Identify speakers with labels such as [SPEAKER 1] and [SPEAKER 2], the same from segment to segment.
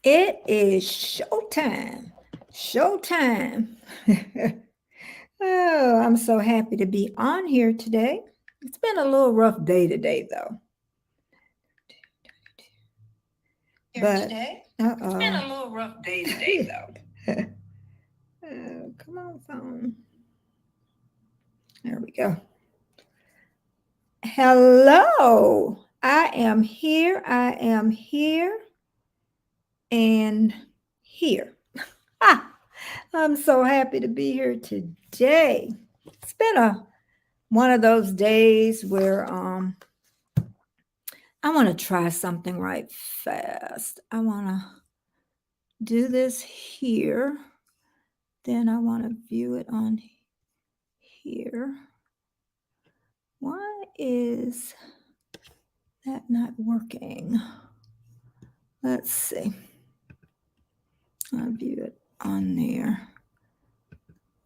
[SPEAKER 1] It is showtime. Showtime. Oh, I'm so happy to be on here today. It's been a little rough day today, though. But,
[SPEAKER 2] It's been
[SPEAKER 1] uh-oh.
[SPEAKER 2] a little rough day today, though.
[SPEAKER 1] Oh, come on, phone. There we go. Hello. I am here. I am here and here. Ah, I'm so happy to be here today. It's been a one of those days where I want to try something right fast. I want to do this here. Then I want to view it on here. Why is that not working? Let's see. I'll view it on there.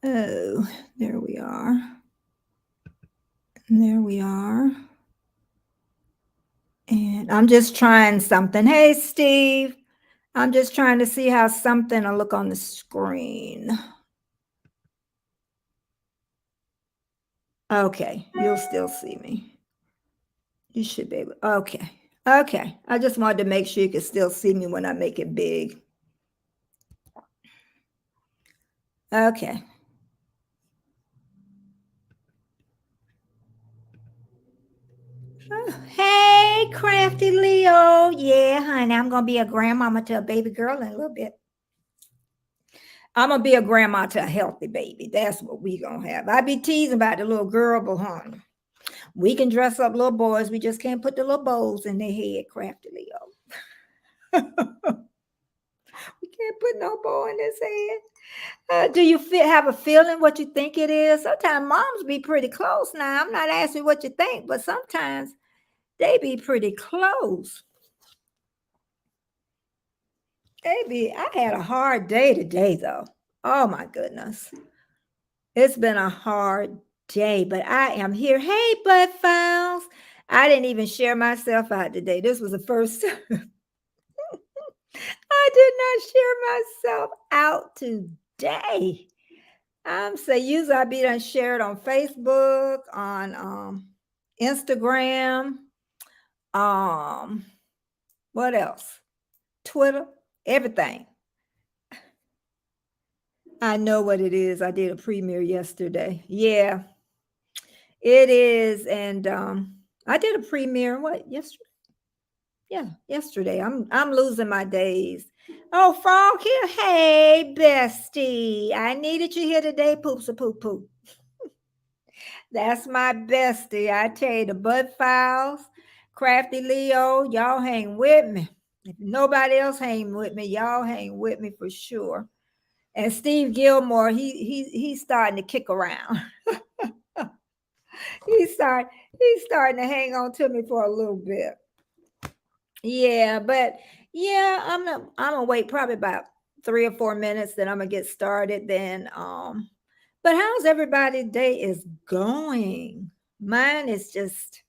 [SPEAKER 1] Oh, there we are. There we are. And I'm just trying something. Hey, Steve. I'm just trying to see how something will look on the screen. Okay, you'll still see me. You should be able. Okay. Okay. I just wanted to make sure you could still see me when I make it big. Okay. Oh, hey, crafty Leo. Yeah, honey, I'm gonna be a grandmama to a baby girl in a little bit. I'm gonna be a grandma to a healthy baby. That's what we gonna have. I be teasing about the little girl, but honey, we can dress up little boys. We just can't put the little bows in their head, crafty Leo. We can't put no bow in his head. Do you have a feeling what you think it is? Sometimes moms be pretty close. Now, I'm not asking what you think, but sometimes they be pretty close. I had a hard day today, though. Oh my goodness. It's been a hard day, but I am here. Hey, Bud Files. I didn't even share myself out today. This was the first time I did not share myself out today. I'm so usually I be done shared on Facebook, on Instagram, um, what else? Twitter, everything. I know what it is. I did a premiere yesterday. Yeah, it is. And I did a premiere what yesterday? Yeah, yesterday. I'm losing my days. Oh, Frog here. Hey, bestie. I needed you here today. Poops a poop poop. That's my bestie. I tell you, the Bud Files, Crafty Leo, y'all hang with me. If nobody else hang with me, y'all hang with me for sure. And Steve Gilmore, he's starting to kick around. he's start he's starting to hang on to me for a little bit. Yeah, but yeah, I'm gonna wait probably about 3 or 4 minutes, then I'm gonna get started. Then but how's everybody's day is going? Mine is just,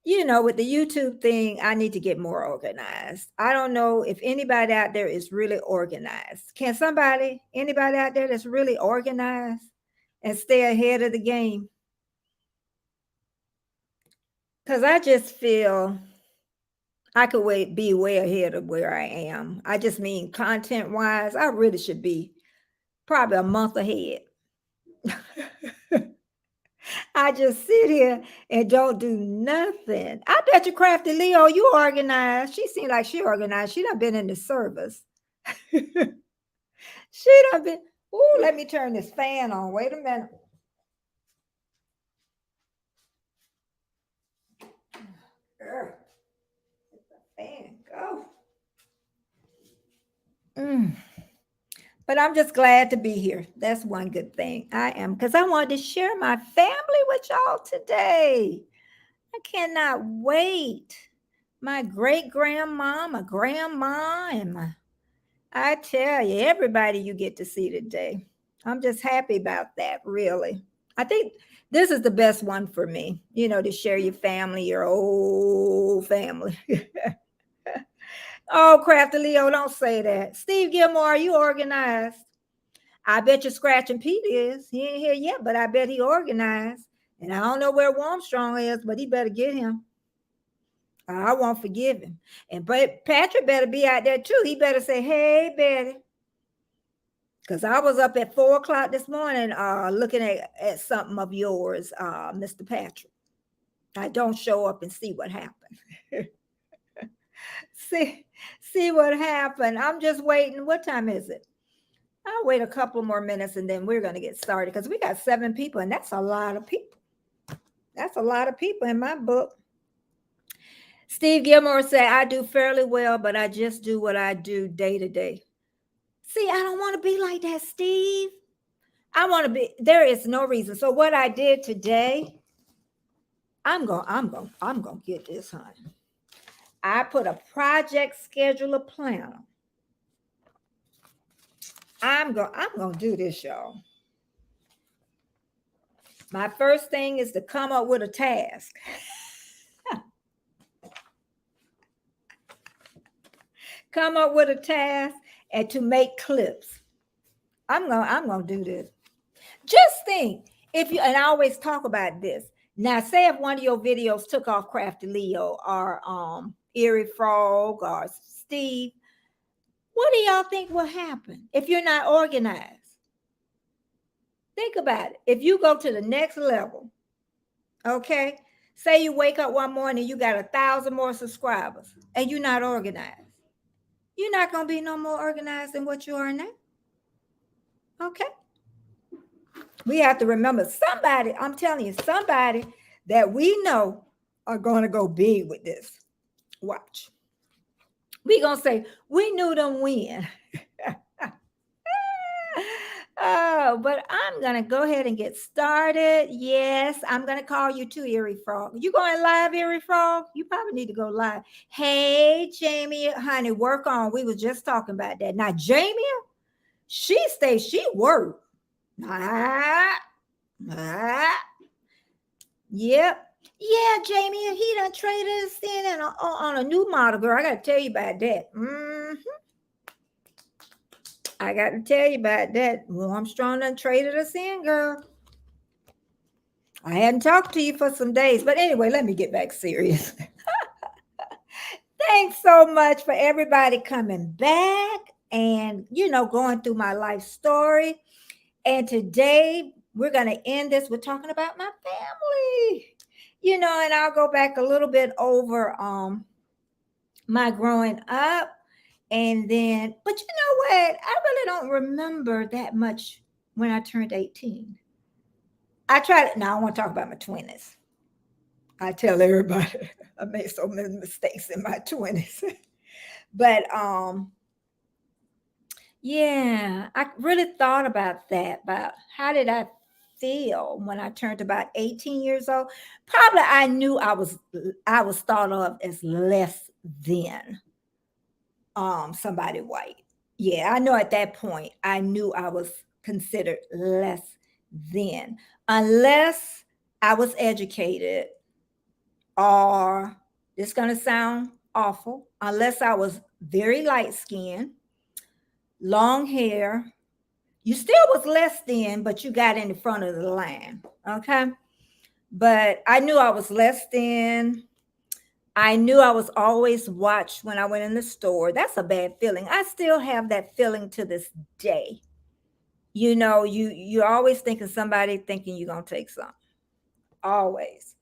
[SPEAKER 1] with the YouTube thing, I need to get more organized. I don't know if anybody out there is really organized. Anybody out there that's really organized and stay ahead of the game? Because I just feel I could be way ahead of where I am. I just mean content wise, I really should be probably a month ahead. I just sit here and don't do nothing. I bet you, Crafty Leo, you organized. She seemed like she organized. She done been in the service. She done been. Ooh, let me turn this fan on. Wait a minute. Girl, let the fan go. Mm. But I'm just glad to be here. That's one good thing. I am, because I wanted to share my family with y'all today. I cannot wait. My great grandma, my grandma, and I tell you, everybody you get to see today. I'm just happy about that, really. I think this is the best one for me, to share your family, your old family. Oh, Crafty Leo, don't say that. Steve Gilmore, are you organized? I bet you Scratching Pete is. He ain't here yet, but I bet he organized. And I don't know where Warmstrong is, but he better get him. I won't forgive him. And but Patrick better be out there too. He better say, "Hey, Betty," because I was up at 4 o'clock this morning, looking at something of yours, Mr. Patrick. I don't show up and see what happened. see, see what happened. I'm just waiting. What time is it? I'll wait a couple more minutes and then we're going to get started because we got 7 people, and that's a lot of people. That's a lot of people in my book. Steve Gilmore said, I do fairly well, but I just do what I do day to day. See, I don't want to be like that, Steve. I want to be, there is no reason. So what I did today, I'm going to get this, honey. I put a project scheduler planner. I'm going to do this, y'all. My first thing is to come up with a task. Come up with a task and to make clips. I'm gonna do this. Just think, if you, and I always talk about this. Now, say if one of your videos took off, Crafty Leo or Eerie Frog or Steve, what do y'all think will happen if you're not organized? Think about it. If you go to the next level, okay, say you wake up one morning, you got 1,000 more subscribers, and you're not organized. You're not going to be no more organized than what you are now. Okay. We have to remember somebody, I'm telling you, somebody that we know are going to go big with this. Watch. We're going to say, we knew them when. Oh, but I'm going to go ahead and get started. Yes, I'm going to call you too, Eerie Frog. You going live, Eerie Frog? You probably need to go live. Hey, Jamie, honey, work on. We was just talking about that. Now, Jamie, she worked. Yep. Yeah, Jamie, he done traded us in on a new model, girl. I got to tell you about that. I got to tell you about that. Armstrong done traded us in, girl. I hadn't talked to you for some days. But anyway, let me get back serious. Thanks so much for everybody coming back and, going through my life story. And today we're going to end this with talking about my family. And I'll go back a little bit over my growing up. And then, but you know what? I really don't remember that much when I turned 18. I tried it. Now I want to talk about my 20s. I tell everybody I made so many mistakes in my 20s. But yeah, I really thought about that, about how did I feel when I turned about 18 years old. Probably I knew I was thought of as less than somebody white. Yeah, I know at that point I knew I was considered less than, unless I was educated, or this is going to sound awful, unless I was very light skinned, long hair. You still was less than, but you got in the front of the line. Okay. But I knew I was less than. I knew I was always watched when I went in the store. That's a bad feeling. I still have that feeling to this day. You're always thinking somebody thinking you're going to take something. Always.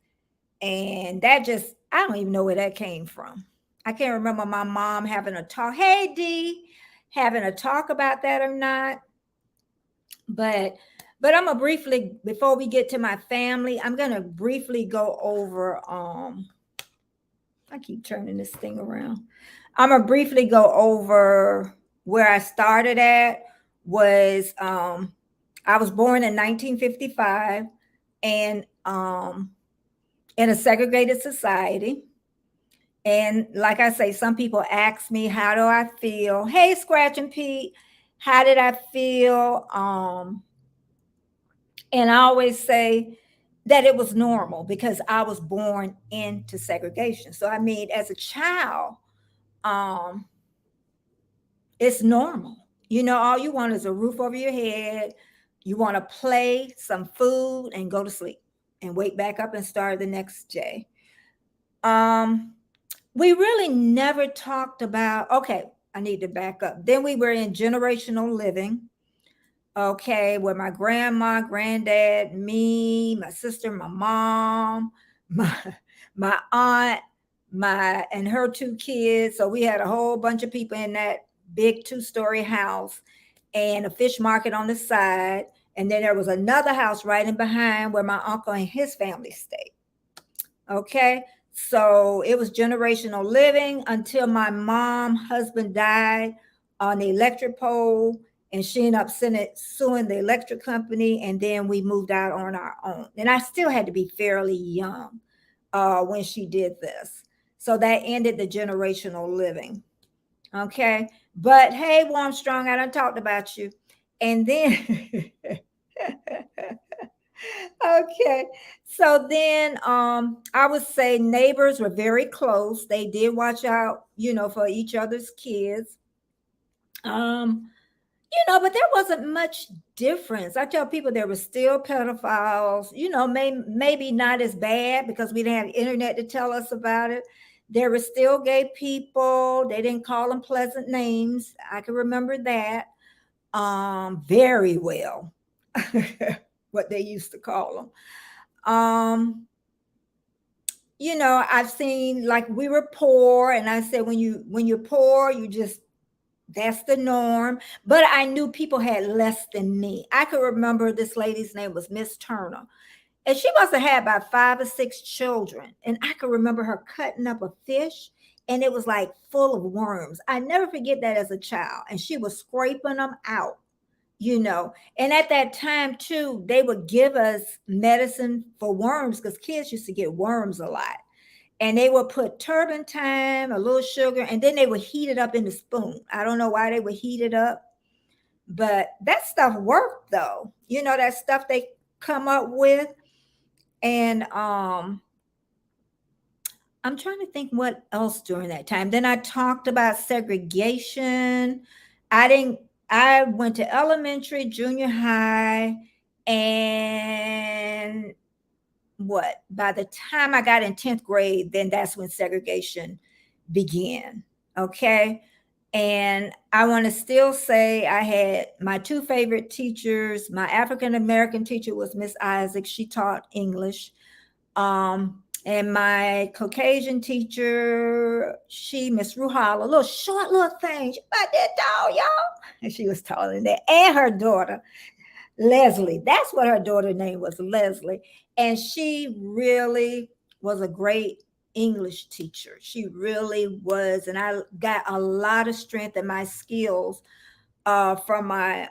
[SPEAKER 1] And that just, I don't even know where that came from. I can't remember my mom having a talk. Hey, D, having a talk about that or not. But I'm gonna briefly, before we get to my family, I'm gonna briefly go over I keep turning this thing around. I'm gonna briefly go over where I started at. Was I was born in 1955 and in a segregated society. And like I say, some people ask me, how do I feel? Hey, Scratching Pete, how did I feel? And I always say that it was normal because I was born into segregation. So I mean, as a child, um, it's normal. You know, all you want is a roof over your head. You want to play, some food, and go to sleep and wake back up and start the next day. Um, we really never talked about, okay, I need to back up. Then we were in generational living, okay, where my grandma, granddad, me, my sister, my mom, my my aunt, my and her two kids. So we had a whole bunch of people in that big two-story house and a fish market on the side. And then there was another house right in behind where my uncle and his family stayed. Okay. So it was generational living until my mom husband died on the electric pole, and she ended up suing the electric company, and then we moved out on our own. And I still had to be fairly young when she did this. So that ended the generational living. Okay. But hey, Warm Strong, I done talked about you. And then okay. So then I would say neighbors were very close. They did watch out, you know, for each other's kids. Um, but there wasn't much difference. I tell people there were still pedophiles, maybe not as bad because we didn't have internet to tell us about it. There were still gay people. They didn't call them pleasant names. I can remember that very well. What they used to call them. I've seen, like, we were poor, and I said when you're poor, you just, that's the norm. But I knew people had less than me. I could remember this lady's name was Miss Turner, and she must have had about 5 or 6 children. And I could remember her cutting up a fish, and it was like full of worms. I never forget that as a child. And she was scraping them out. And at that time too, they would give us medicine for worms because kids used to get worms a lot. And they would put turpentine, a little sugar, and then they would heat it up in the spoon. I don't know why they would heat it up, but that stuff worked though. That stuff they come up with. And I'm trying to think what else during that time. Then I talked about segregation. I didn't I went to elementary, junior high, and what? By the time I got in 10th grade, then that's when segregation began. Okay. And I want to still say I had my two favorite teachers. My African American teacher was Miss Isaac. She taught English. And my Caucasian teacher, she, Miss Ruhala, a little short little thing. She about that tall, y'all. And she was taller than that. And her daughter, Leslie. That's what her daughter's name was, Leslie. And she really was a great English teacher. She really was. And I got a lot of strength in my skills from my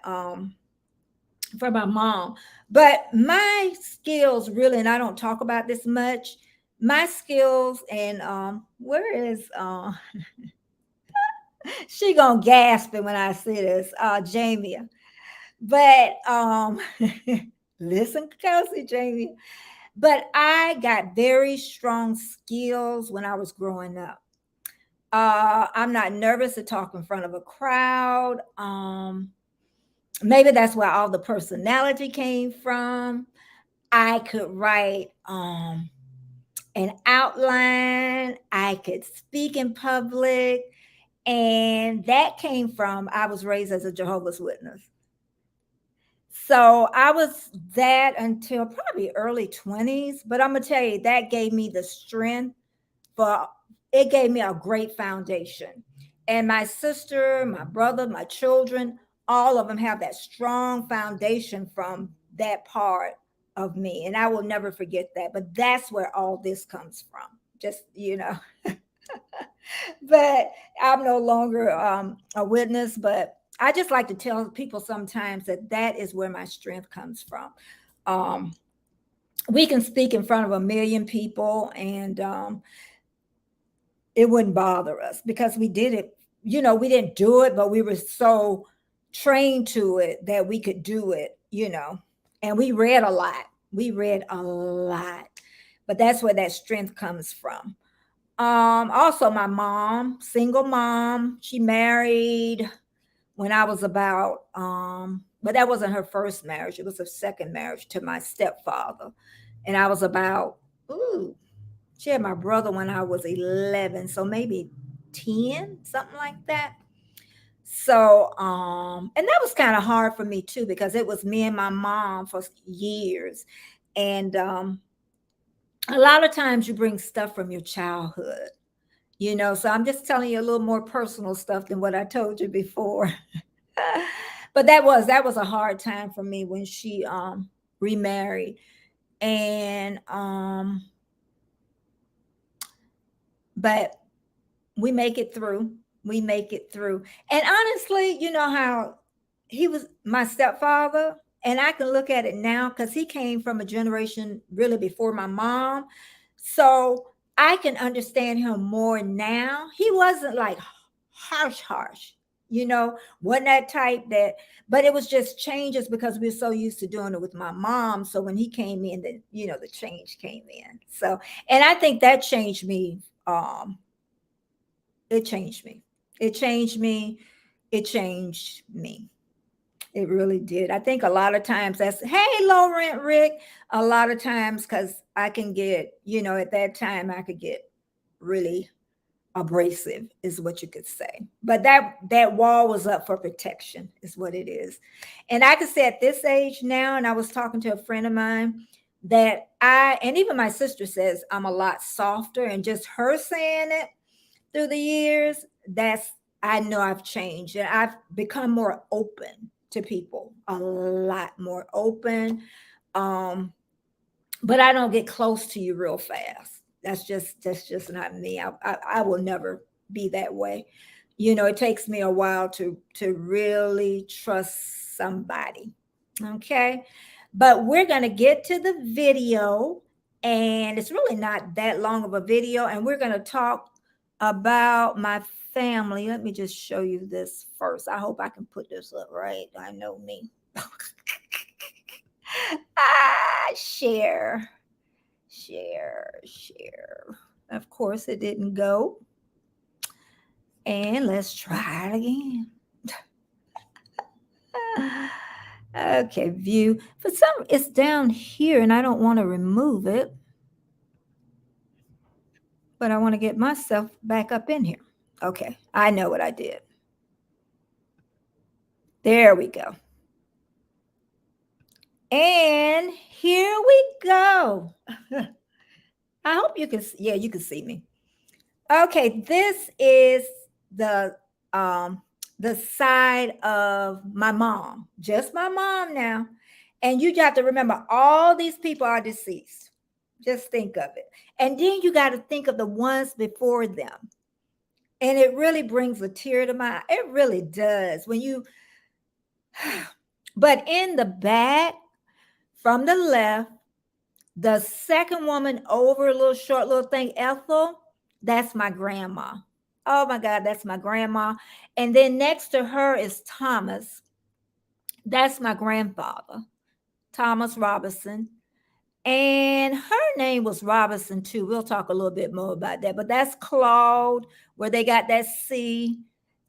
[SPEAKER 1] mom. But my skills really, and I don't talk about this much, my skills, and where is she gonna gasp it when I say this, Jamie. But listen closely, Jamie. But I got very strong skills when I was growing up. I'm not nervous to talk in front of a crowd. Maybe that's where all the personality came from. I could write an outline. I could speak in public. And that came from, I was raised as a Jehovah's Witness. So I was that until probably early 20s. But I'm going to tell you, that gave me the strength for, it gave me a great foundation. And my sister, my brother, my children, all of them have that strong foundation from that part of me. And I will never forget that. But that's where all this comes from. Just. But I'm no longer a witness, but I just like to tell people sometimes that that is where my strength comes from. Um, we can speak in front of a million people, and it wouldn't bother us because we did it. We didn't do it, but we were so trained to it that we could do it. And we read a lot. We read a lot, but that's where that strength comes from. Also my mom, single mom, she married when I was about but that wasn't her first marriage. It was her second marriage to my stepfather. And I was about ooh, she had my brother when I was 11, so maybe 10, something like that. So, and that was kind of hard for me too because it was me and my mom for years. And a lot of times you bring stuff from your childhood, so I'm just telling you a little more personal stuff than what I told you before. But that was a hard time for me when she remarried. And but we make it through. We make it through. And honestly, you know how he was my stepfather, and I can look at it now because he came from a generation really before my mom. So I can understand him more now. He wasn't like harsh, harsh, you know, wasn't that type that, but it was just changes because we are so used to doing it with my mom. So when he came in, then, the change came in. So, and I think that changed me. It changed me. It changed me. It changed me. It really did. I think a lot of times that's, hey, low rent Rick. A lot of times, because I can get, at that time, I could get really abrasive, is what you could say. But that wall was up for protection, is what it is. And I could say at this age now, and I was talking to a friend of mine that and even my sister says I'm a lot softer, and just her saying it through the years, that's I know I've changed and I've become more open to people, a lot more open. Um, but I don't get close to you real fast. That's just not me. I will never be that way. It takes me a while to really trust somebody. Okay. But we're gonna get to the video, and it's really not that long of a video, and we're gonna talk about my family. Let me just show you this first. I hope I can put this up right. I know me. Share, share. Of course, it didn't go. And let's try it again. Okay, view. For some, it's down here, and I don't want to remove it, but I want to get myself back up in here. Okay, I know what I did. There we go. And here we go. I hope you can, yeah, you can see me. Okay, this is the um the side of my mom, just my mom now. And you got to remember all these people are deceased. Just think of it. And then you got to think of the ones before them. And it really brings a tear to my eye. It really does. When you but in the back from the left, the second woman over, a little short little thing, Ethel, that's my grandma. Oh my God, that's my grandma. And then next to her is Thomas. That's my grandfather, Thomas Robinson. And her name was Robinson too. We'll talk a little bit more about that. But that's Claude, where they got that C.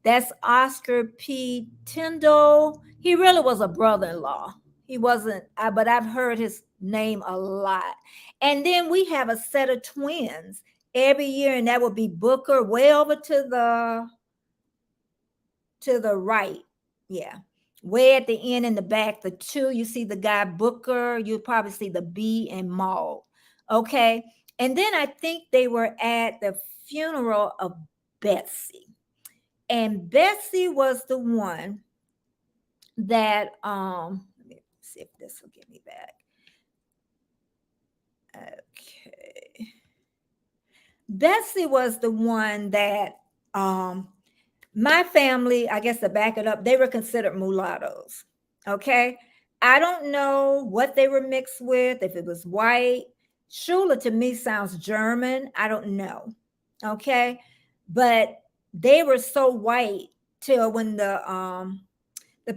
[SPEAKER 1] That's Oscar P. Tyndall. He really was a brother-in-law. He wasn't, but I've heard his name a lot. And then we have a set of twins every year, and that would be Booker, way over to the right. Yeah. Way at the end in the back, the two, you see the guy Booker, you probably see the B and Maul. Okay. And then I think they were at the funeral of Betsy. And Betsy was the one that let me see if this will get me back. Okay. Betsy was the one that my family, I guess to back it up, they were considered mulattoes. Okay. I don't know what they were mixed with, if it was white. Shula to me sounds German. I don't know. Okay. But they were so white till when the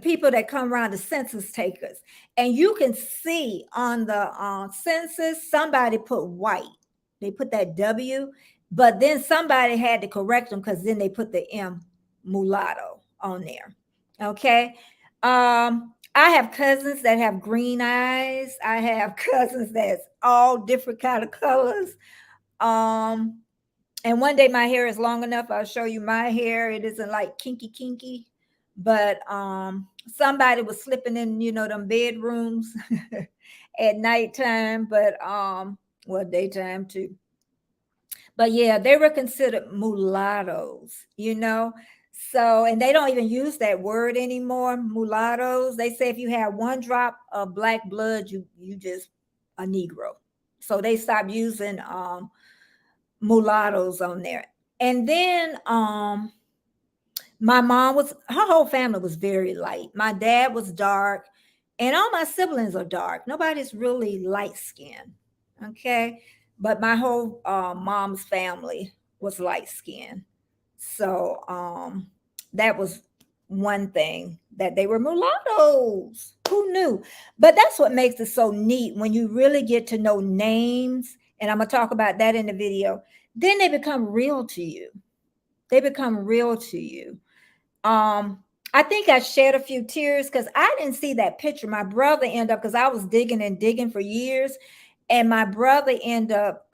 [SPEAKER 1] people that come around, the census takers, and you can see on the census somebody put white. They put that W, But then somebody had to correct them because then they put the M, mulatto, on there. Okay. I have cousins that have green eyes. I have cousins that's all different kind of colors. Um, and one day my hair is long enough, I'll show you my hair. It isn't like kinky, but somebody was slipping in, them bedrooms at nighttime, but well, daytime too. But yeah, they were considered mulattoes. So, and they don't even use that word anymore, mulattoes. They say if you have one drop of black blood, you just a Negro. So they stopped using mulattoes on there. And then my mom was her whole family was very light. My dad was dark, and all my siblings are dark. Nobody's really light skinned. Okay. But my whole mom's family was light skinned. So that was one thing that they were mulattoes. Who knew? But that's what makes it so neat when you really get to know names. And I'm gonna talk about that in the video. Then they become real to you. They become real to you. I think I shed a few tears because I didn't see that picture. My brother ended up, because I was digging and digging for years, and my brother ended up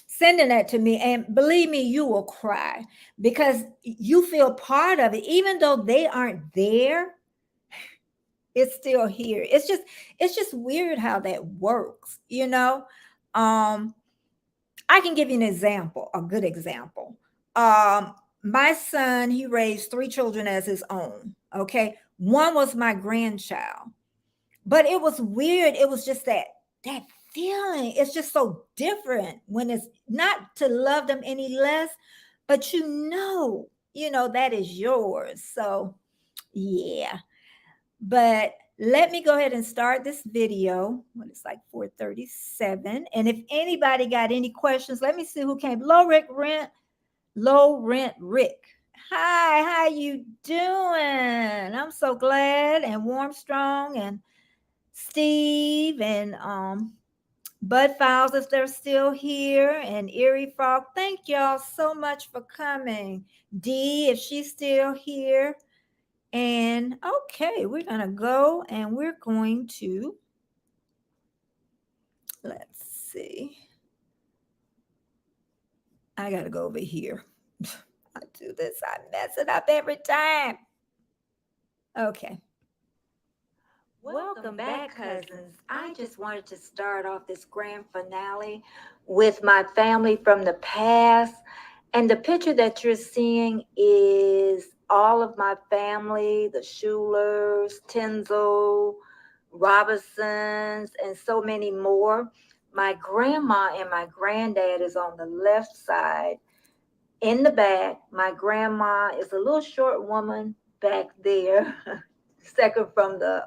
[SPEAKER 1] sending that to me. And believe me, you will cry because you feel part of it, even though they aren't there. It's still here. It's just weird how that works. I can give you an example, a good example. Um, my son, he raised three children as his own. Okay. One was my grandchild, but it was weird. It was just that feeling. It's just so different when it's not to love them any less, but that is yours. So yeah. But let me go ahead and start this video when it's like 4:37. And if anybody got any questions, let me see who came. Low rent Rick. Hi, how you doing? I'm so glad. And Warm Strong and Steve and Bud Files, if they're still here, and Erie Frog. Thank y'all so much for coming. Dee, if she's still here. And okay, we're going to go and we're going to, let's see. I got to go over here. I do this, I mess it up every time. Okay. Welcome back, cousins. I just wanted to start off this grand finale with my family from the past. And the picture that you're seeing is all of my family, the Schulers, Tenzel, Robinsons, and so many more. My grandma and my granddad is on the left side. In the back, my grandma is a little short woman back there, second from the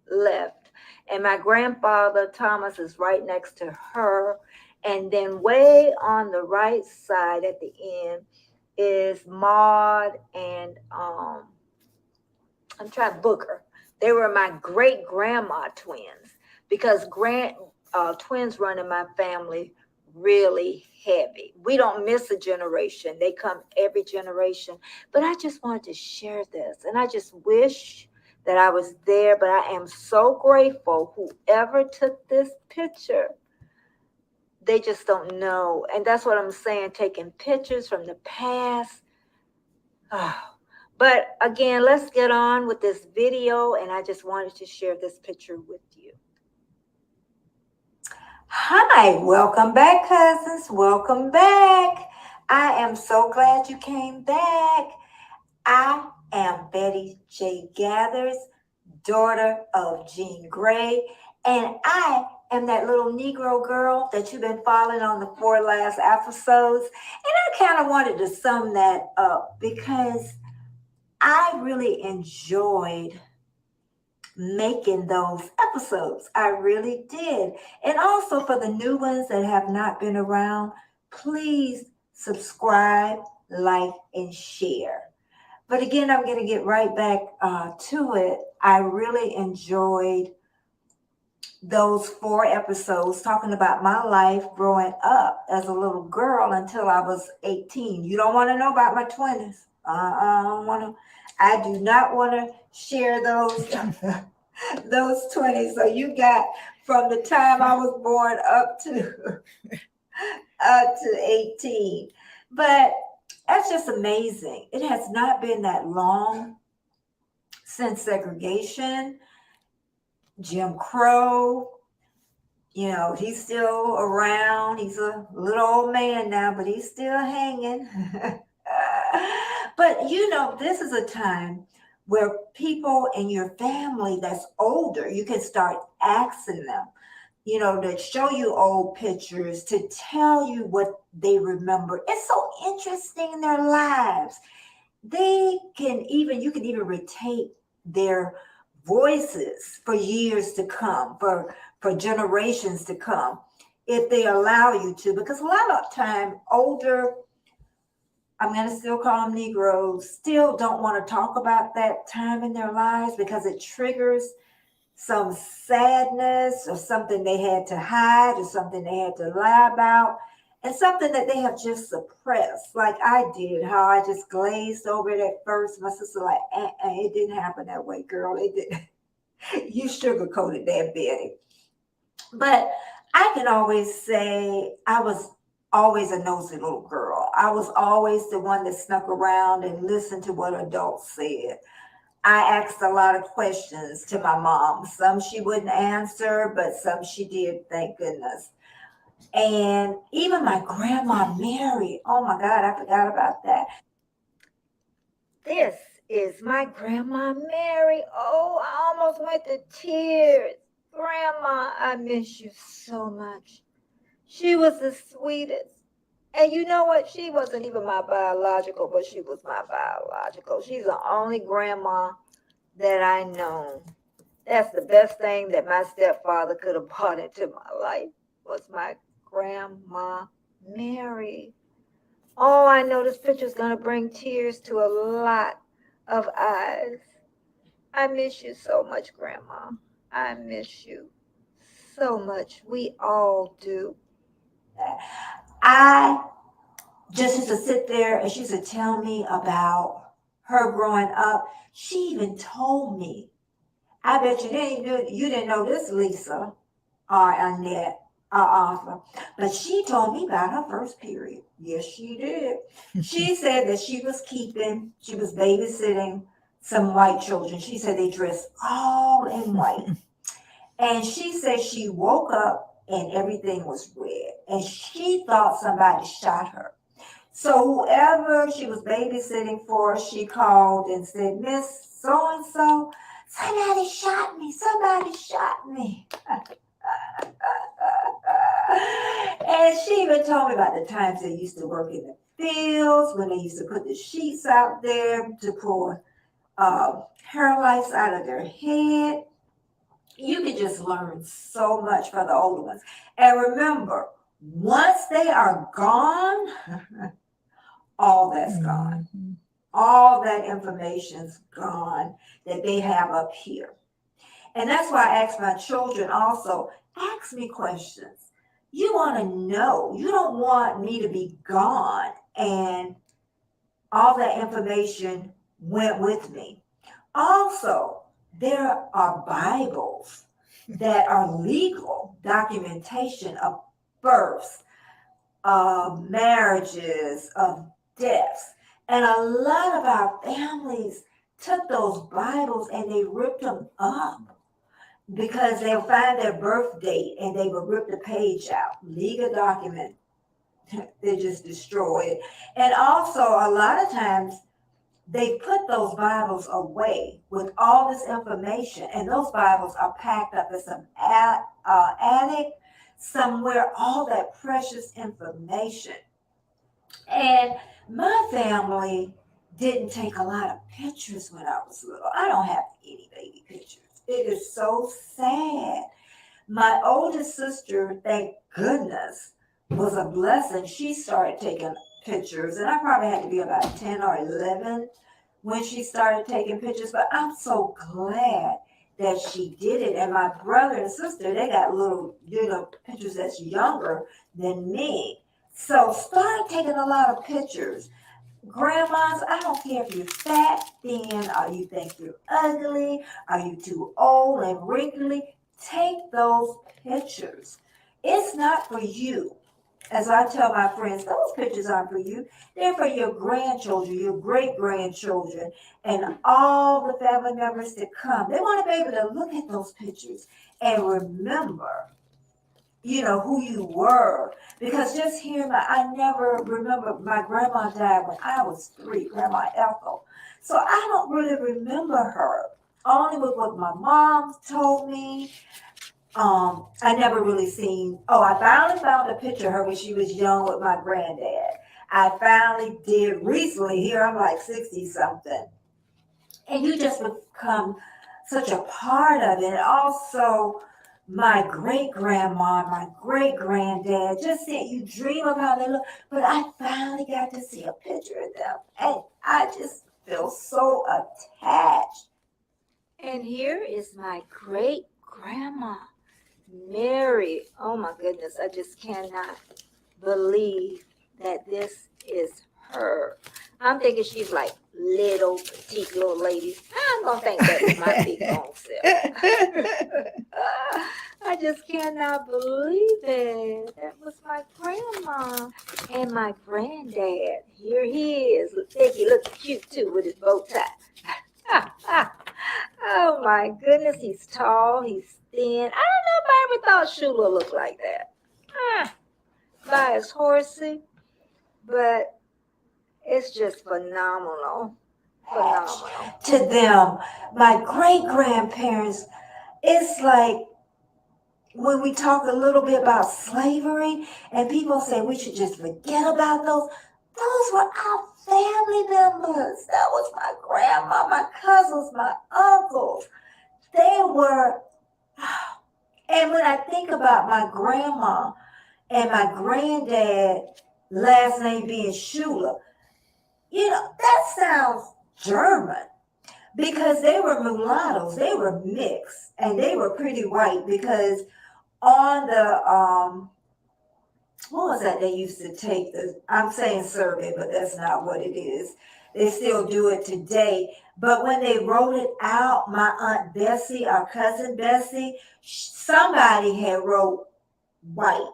[SPEAKER 1] left. And my grandfather, Thomas, is right next to her. And then way on the right side at the end is Maud and I'm trying Booker. They were my great grandma twins because twins run in my family really heavy. We don't miss a generation. They come every generation. But I just wanted to share this, and I just wish that I was there, but I am so grateful whoever took this picture. They just don't know. And that's what I'm saying, taking pictures from the past. Oh, but again, let's get on with this video, and I just wanted to share this picture with you. Hi, welcome back, cousins. Welcome back. I am so glad you came back. I am Betty J. Gathers, daughter of Jean Grey, and I am that little Negro girl that you've been following on the 4 last episodes. And I kind of wanted to sum that up because I really enjoyed making those episodes. I really did. And also for the new ones that have not been around, please subscribe, like, and share. But again, I'm going to get right back to it. I really enjoyed
[SPEAKER 3] those 4 episodes talking about my life growing up as a little girl until I was 18. You don't want to know about my 20s. I don't want to. I do not want to share those those 20s. So you got from the time I was born up to 18. But that's just amazing. It has not been that long since segregation, Jim Crow. He's still around. He's a little old man now, but he's still hanging. But this is a time where people in your family that's older, you can start asking them, to show you old pictures, to tell you what they remember. It's so interesting in their lives. You can even retain their voices for years to come, for generations to come, if they allow you to. Because a lot of time, older, I'm going to still call them Negroes, still don't want to talk about that time in their lives because it triggers some sadness or something they had to hide or something they had to lie about and something that they have just suppressed, like I did, how I just glazed over it at first. My sister like, it didn't happen that way, girl. It didn't. You sugarcoated that, Betty. But I can always say I was always a nosy little girl. I was always the one that snuck around and listened to what adults said. I asked a lot of questions to my mom. Some she wouldn't answer, but some she did, thank goodness. And even my grandma Mary, oh my God, I forgot about that. This is my grandma Mary. Oh, I almost went to tears. Grandma, I miss you so much. She was the sweetest. And you know what? She wasn't even my biological, but she was my biological. She's the only grandma that I know. That's the best thing that my stepfather could have brought into my life was my grandma Mary. Oh, I know this picture's gonna bring tears to a lot of eyes. I miss you so much, Grandma. I miss you so much. We all do. I just used to sit there and she used to tell me about her growing up. She even told me, I bet you didn't know this, Lisa or Annette or Arthur, but she told me about her first period. Yes, she did. She said that she was babysitting some white children. She said they dressed all in white. And she said she woke up and everything was red. And she thought somebody shot her. So whoever she was babysitting for, she called and said, Miss So and so, somebody shot me. Somebody shot me. And she even told me about the times they used to work in the fields, when they used to put the sheets out there to pour hair lice out of their head. You can just learn so much from the older ones. And remember, once they are gone, all that's gone. All that information's gone that they have up here. And that's why I ask my children also, ask me questions. You want to know. You don't want me to be gone and all that information went with me. Also, there are Bibles that are legal documentation of births, of marriages, of deaths. And a lot of our families took those Bibles and they ripped them up because they'll find their birth date and they will rip the page out. Legal document, they just destroy it. And also, a lot of times, they put those Bibles away with all this information, and those Bibles are packed up in some attic somewhere, all that precious information. And my family didn't take a lot of pictures when I was little. I don't have any baby pictures. It is so sad. My oldest sister, thank goodness, was a blessing. She started taking pictures, and I probably had to be about 10 or 11 when she started taking pictures. But I'm so glad that she did it. And my brother and sister, they got little, pictures that's younger than me. So start taking a lot of pictures. Grandmas, I don't care if you're fat, thin, or you think you're ugly, are you too old and wrinkly, take those pictures. It's not for you. As I tell my friends, those pictures aren't for you. They're for your grandchildren, your great grandchildren, and all the family members to come. They want to be able to look at those pictures and remember, who you were. Because just hearing I never remember, my grandma died when I was 3, Grandma Ethel. So I don't really remember her. Only with what my mom told me. I never really seen. Oh, I finally found a picture of her when she was young with my granddad. I finally did recently. Here I'm like 60 something, and you just become such a part of it. And also, my great grandma, my great granddad, just said you dream of how they look. But I finally got to see a picture of them, and I just feel so attached.
[SPEAKER 1] And here is my great grandma, Mary. Oh my goodness, I just cannot believe that this is her. I'm thinking she's like little, petite little lady. I'm gonna think that was my big bone self. I just cannot believe it. That was my grandma and my granddad. Here he is. Think he looks cute too with his bow tie. Oh my goodness, he's tall, he's thin. I don't know if I ever thought Shula looked like that. By his horsey, but it's just phenomenal. Phenomenal.
[SPEAKER 3] To them, my great grandparents, it's like when we talk a little bit about slavery and people say we should just forget about those were our family members. That was my grandma, my cousins, my uncles. They were, and when I think about my grandma and my granddad, last name being Shula, that sounds German because they were mulattoes, they were mixed, and they were pretty white because on the what was that they used to take I'm saying survey, but that's not what it is. They still do it today. But when they wrote it out, my Aunt Bessie, our cousin Bessie, somebody had wrote white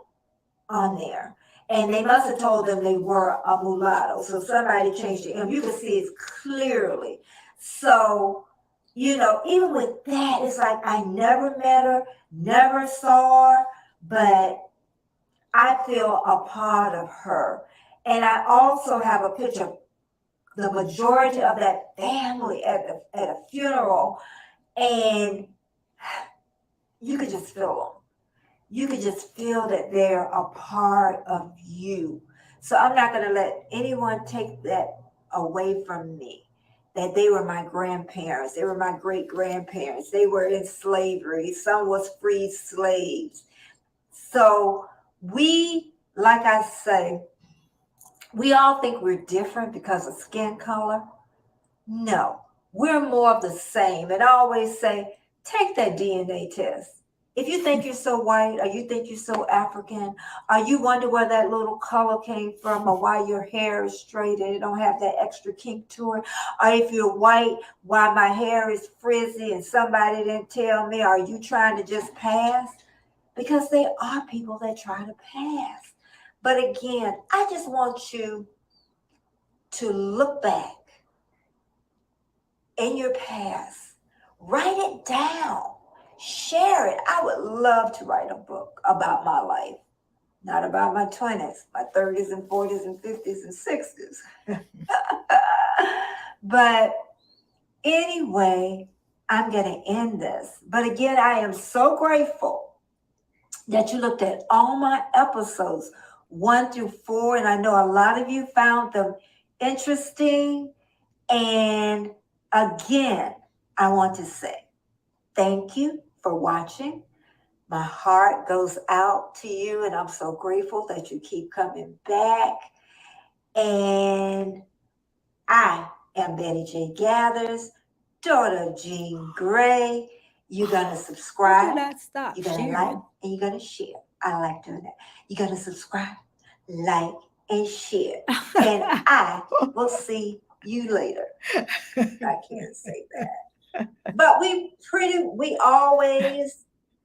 [SPEAKER 3] on there. And they must have told them they were a mulatto. So somebody changed it. And you can see it clearly. So, even with that, it's like I never met her, never saw her, but I feel a part of her. And I also have a picture of the majority of that family at a funeral. And you could just feel them. You could just feel that they're a part of you. So I'm not going to let anyone take that away from me. That they were my grandparents, they were my great grandparents, they were in slavery, some was free slaves. So we, like I say, we all think we're different because of skin color. No, we're more of the same. And I always say, take that DNA test. If you think you're so white or you think you're so African or you wonder where that little color came from or why your hair is straight and it don't have that extra kink to it, or if you're white, why my hair is frizzy and somebody didn't tell me, are you trying to just pass? Because there are people that try to pass. But again, I just want you to look back in your past, write it down, share it. I would love to write a book about my life, not about my 20s, my 30s and 40s and 50s and 60s. But anyway, I'm going to end this. But again, I am so grateful that you looked at all my episodes 1 through 4. And I know a lot of you found them interesting. And again, I want to say thank you for watching. My heart goes out to you, and I'm so grateful that you keep coming back. And I am Betty J. Gathers, daughter of Jean Gray. You're gonna
[SPEAKER 1] How did
[SPEAKER 3] subscribe.
[SPEAKER 1] I stop
[SPEAKER 3] You're gonna like
[SPEAKER 1] sharing?
[SPEAKER 3] and you're gonna share. I like doing that. You're gonna subscribe, like, and share. And I will see you later. I can't say that. But we always,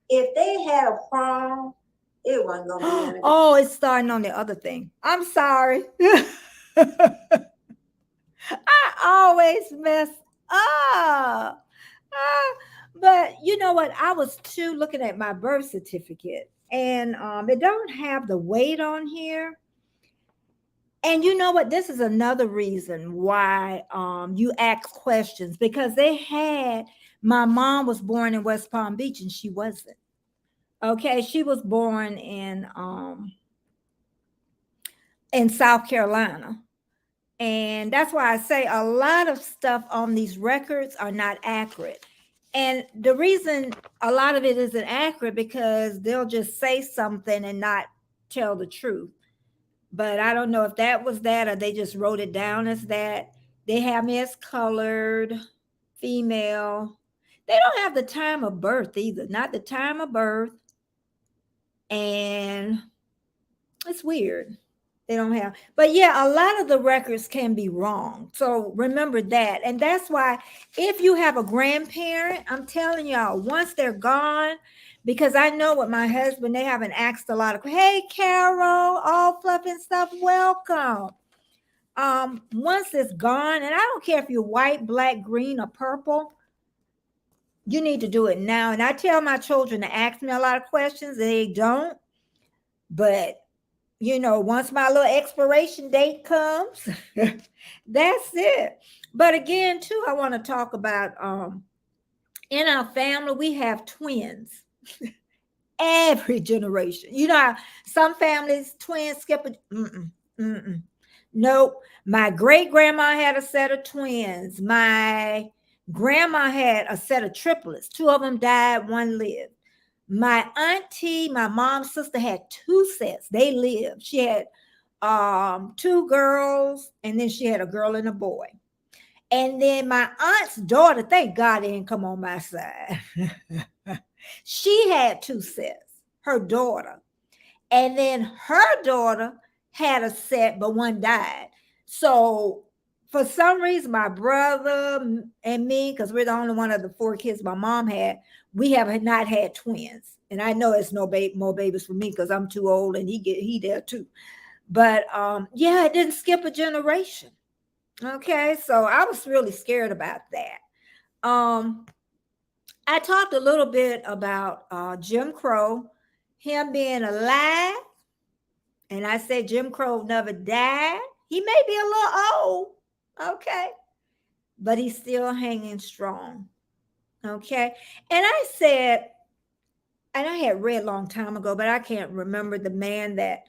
[SPEAKER 3] if they had a prom, it wasn't gonna be any.
[SPEAKER 1] Oh, it's starting on the other thing. I'm sorry. I always mess up. Ah, but you know what? I was too looking at my birth certificate, and it don't have the weight on here. And you know what? This is another reason why you ask questions, because they had, my mom was born in West Palm Beach and she wasn't. Okay, she was born in South Carolina. And that's why I say a lot of stuff on these records are not accurate. And the reason a lot of it isn't accurate, because they'll just say something and not tell the truth. But I don't know if that was that or they just wrote it down as that. They have me as colored, female. They don't have the time of birth either, not the time of birth. And it's weird. They don't have, but yeah, a lot of the records can be wrong. So remember that. And that's why if you have a grandparent, I'm telling y'all, once they're gone, because I know with my husband, they haven't asked a lot of, hey, Carol, all fluff and stuff, welcome. Once it's gone, and I don't care if you're white, black, green, or purple, you need to do it now. And I tell my children to ask me a lot of questions. They don't. But once my little expiration date comes, that's it. But again, too, I want to talk about in our family, we have twins. Every generation. Some families, twins skip a nope. My great grandma had a set of twins. My grandma had a set of triplets. Two of them died, one lived. My auntie, my mom's sister, had two sets. They lived. She had two girls, and then she had a girl and a boy. And then my aunt's daughter, thank God they didn't come on my side. She had two sets, her daughter. And then her daughter had a set, but one died. So for some reason, my brother and me, because we're the only one of the four kids my mom had, we have not had twins. And I know it's no more babies for me because I'm too old and he there too. But yeah, it didn't skip a generation. Okay, so I was really scared about that. I talked a little bit about Jim Crow, him being alive. And I said Jim Crow never died. He may be a little old, okay, but he's still hanging strong, okay. And I said, and I had read a long time ago, but I can't remember the man that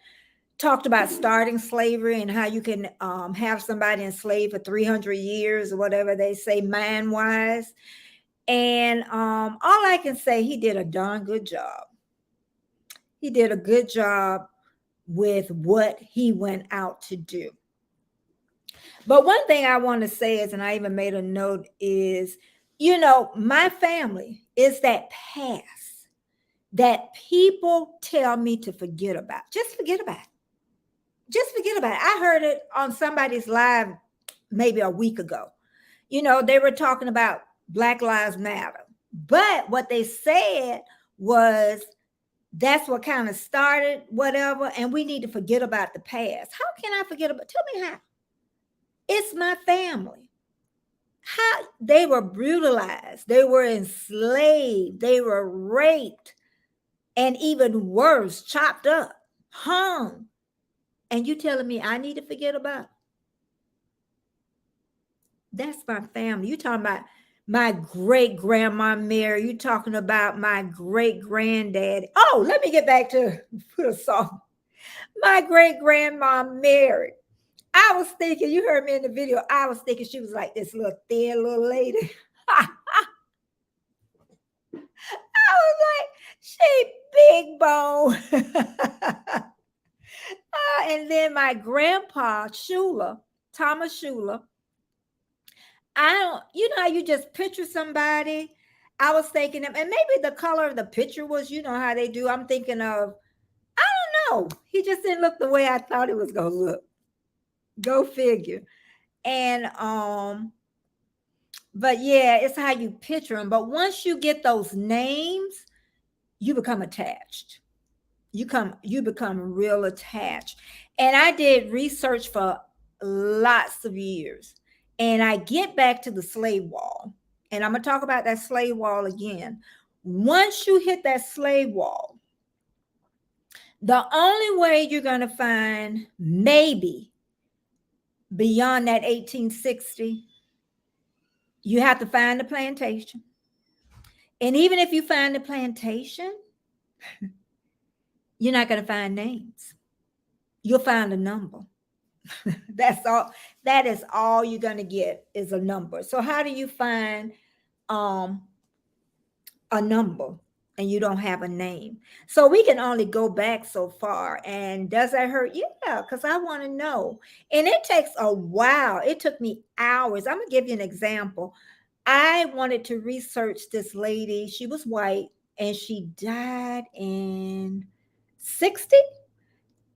[SPEAKER 1] talked about starting slavery and how you can have somebody enslaved for 300 years or whatever they say, man-wise. And all I can say, he did a darn good job. He did a good job with what he went out to do. But one thing I want to say is, and I even made a note, is, my family is that past that people tell me to forget about. Just forget about it. Just forget about it. I heard it on somebody's live maybe a week ago. They were talking about Black Lives Matter. But what they said was that's what kind of started whatever, and we need to forget about the past. How can I forget about? Tell me how. It's my family. How they were brutalized, they were enslaved, they were raped, and even worse, chopped up, hung. And you telling me I need to forget about? That's my family. You talking about my great grandma Mary. You talking about my great granddaddy. Oh, let me get back to put a song. My great grandma Mary. I was thinking, you heard me in the video, I was thinking she was like this little thin little lady. I was like, she big bone. And then my grandpa, Shula, Thomas Shula. I don't, how you just picture somebody. I was thinking of, and maybe the color of the picture was, how they do. I'm thinking of, I don't know. He just didn't look the way I thought it was gonna look. Go figure. And but yeah, it's how you picture them. But once you get those names, you become attached. You become real attached. And I did research for lots of years. And I get back to the slave wall. And I'm gonna talk about that slave wall again. Once you hit that slave wall, the only way you're gonna find maybe beyond that 1860, you have to find the plantation. And even if you find the plantation, you're not going to find names. You'll find a number. That's all. That is all you're going to get is a number. So how do you find um a number and you don't have a name? So we can only go back so far. And does that hurt? Yeah, because I want to know. And it takes a while. It took me hours. I'm going to give you an example. I wanted to research this lady. She was white and she died in 60.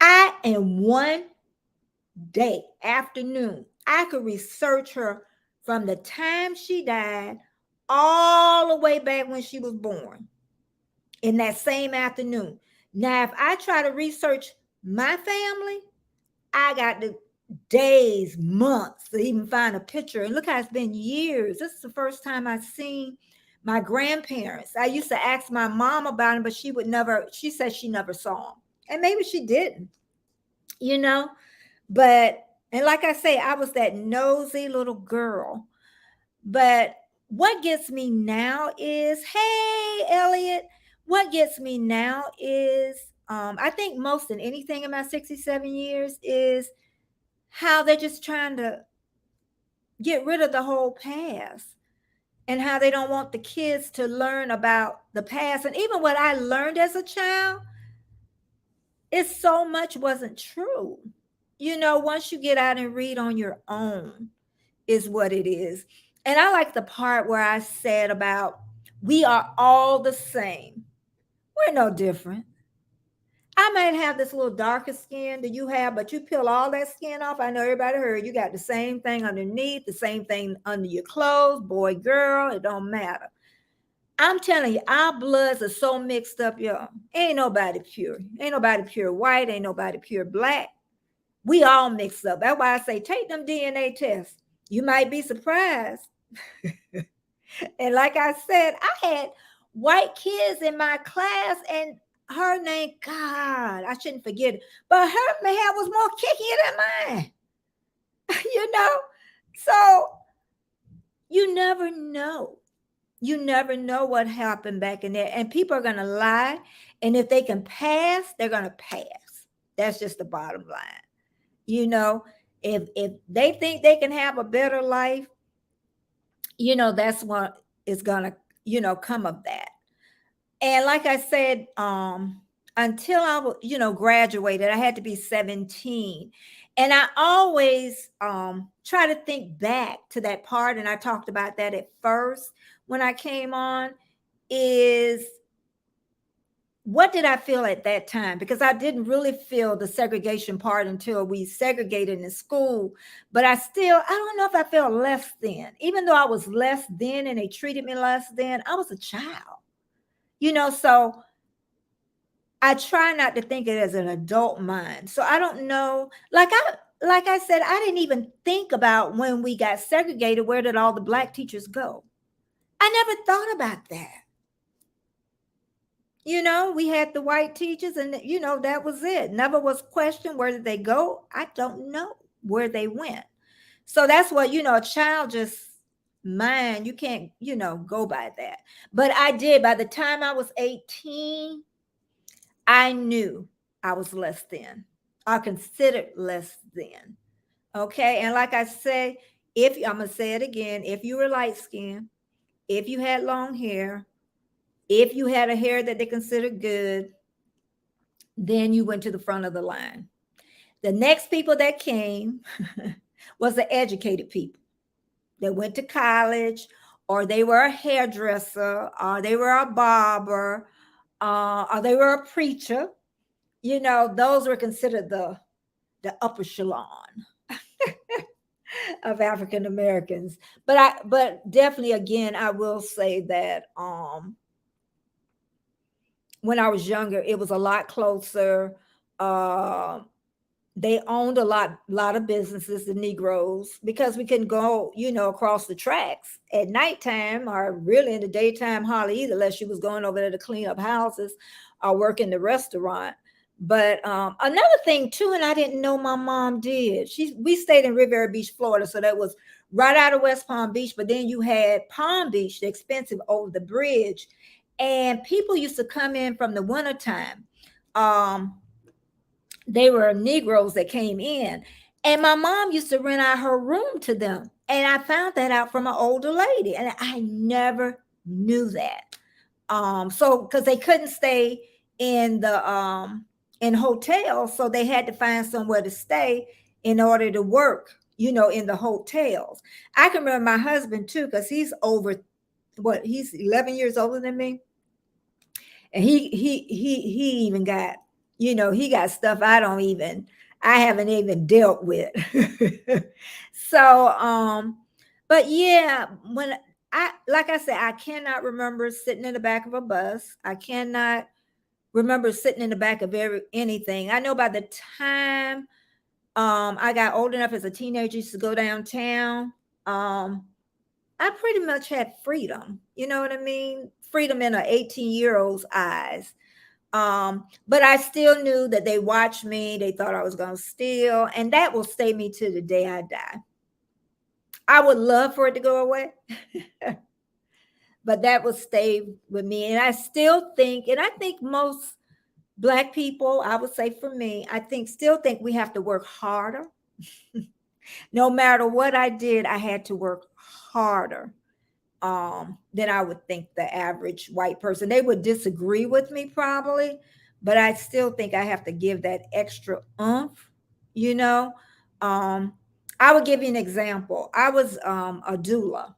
[SPEAKER 1] I, in one day, afternoon, I could research her from the time she died all the way back when she was born in that same afternoon. Now, if I try to research my family, I got the days, months to even find a picture. And look how it's been years. This is the first time I've seen my grandparents. I used to ask my mom about them, but she said she never saw them. And maybe she didn't, you know. But, and like I say, I was that nosy little girl. But what gets me now is, hey, Elliot, what gets me now is, I think most than anything in my 67 years is how they're just trying to get rid of the whole past and how they don't want the kids to learn about the past. And even what I learned as a child, it so much wasn't true. Once you get out and read on your own, is what it is. And I like the part where I said about we are all the same. We're no different. I might have this little darker skin that you have, but you peel all that skin off. I know everybody heard you got the same thing underneath, the same thing under your clothes, boy, girl, it don't matter. I'm telling you, our bloods are so mixed up, y'all. Ain't nobody pure. Ain't nobody pure white. Ain't nobody pure black. We all mixed up. That's why I say take them DNA tests. You might be surprised. And like I said, I had white kids in my class, and her name, God, I shouldn't forget it, but her hair was more kickier than mine. So you never know. You never know what happened back in there. And people are going to lie. And if they can pass, they're going to pass. That's just the bottom line. If they think they can have a better life, that's what is going to, come of that. And like I said, until I graduated, I had to be 17. And I always try to think back to that part. And I talked about that at first when I came on, is what did I feel at that time? Because I didn't really feel the segregation part until we segregated in school. But I don't know if I felt less than. Even though I was less than and they treated me less than, I was a child. So I try not to think it as an adult mind. So I don't know. Like I said, I didn't even think about when we got segregated, where did all the black teachers go? I never thought about that. We had the white teachers and, that was it. Never was questioned. Where did they go? I don't know where they went. So that's what, a child just mind, you can't, go by that. But I did. By the time I was 18, I knew I was less than. I considered less than. Okay. And like I said, I'm going to say it again, if you were light skinned, if you had long hair, if you had a hair that they considered good, then you went to the front of the line. The next people that came was the educated people that went to college or they were a hairdresser, or they were a barber, or they were a preacher. Those were considered the upper echelon of African Americans. But definitely, again, I will say that when I was younger, it was a lot closer. Uh, they owned a lot of businesses, the Negroes, because we couldn't go, across the tracks at nighttime, or really in the daytime hardly either, unless you was going over there to clean up houses or work in the restaurant. But another thing too, and I didn't know my mom did. We stayed in Riviera Beach, Florida, so that was right out of West Palm Beach. But then you had Palm Beach, the expensive over the bridge, and people used to come in from the wintertime. Um, they were Negroes that came in, and my mom used to rent out her room to them. And I found that out from an older lady, and I never knew that. So because they couldn't stay in the in hotels, so they had to find somewhere to stay in order to work, in the hotels. I can remember my husband too, because he's 11 years older than me, and he even got, he got stuff I haven't even dealt with. So but yeah, when I like I said, I cannot remember sitting in the back of a bus. I cannot remember sitting in the back of anything. I know by the time I got old enough as a teenager to go downtown, um I pretty much had freedom. You know what I mean? Freedom in an 18-year-old's eyes. But I still knew that they watched me. They thought I was going to steal, and that will stay me to the day I die. I would love for it to go away, but that will stay with me. And I still think, and I think most Black people, I would say for me, still think we have to work harder. No matter what I did, I had to work harder than I would think the average white person. They would disagree with me probably, but I still think I have to give that extra oomph, you know. Um, I would give you an example. I was a doula,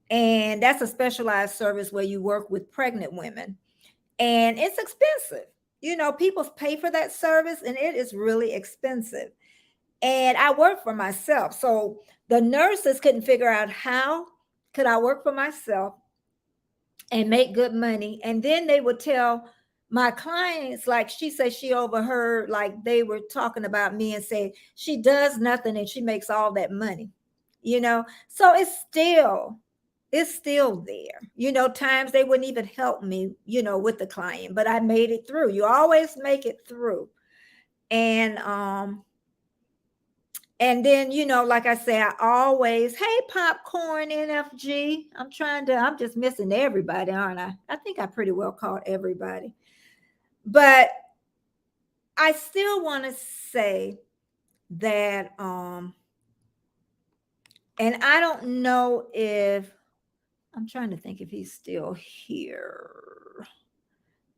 [SPEAKER 1] and that's a specialized service where you work with pregnant women, and it's expensive. People pay for that service, and it is really expensive. And I work for myself. So the nurses couldn't figure out how could I work for myself and make good money. And then they would tell my clients, like she said, she overheard, like they were talking about me and say, she does nothing and she makes all that money, So it's still there. Times they wouldn't even help me, with the client, but I made it through. You always make it through. And then, like I say, I always, hey, popcorn NFG. I'm just missing everybody, aren't I? I think I pretty well caught everybody. But I still want to say that, and I don't know if, I'm trying to think if he's still here.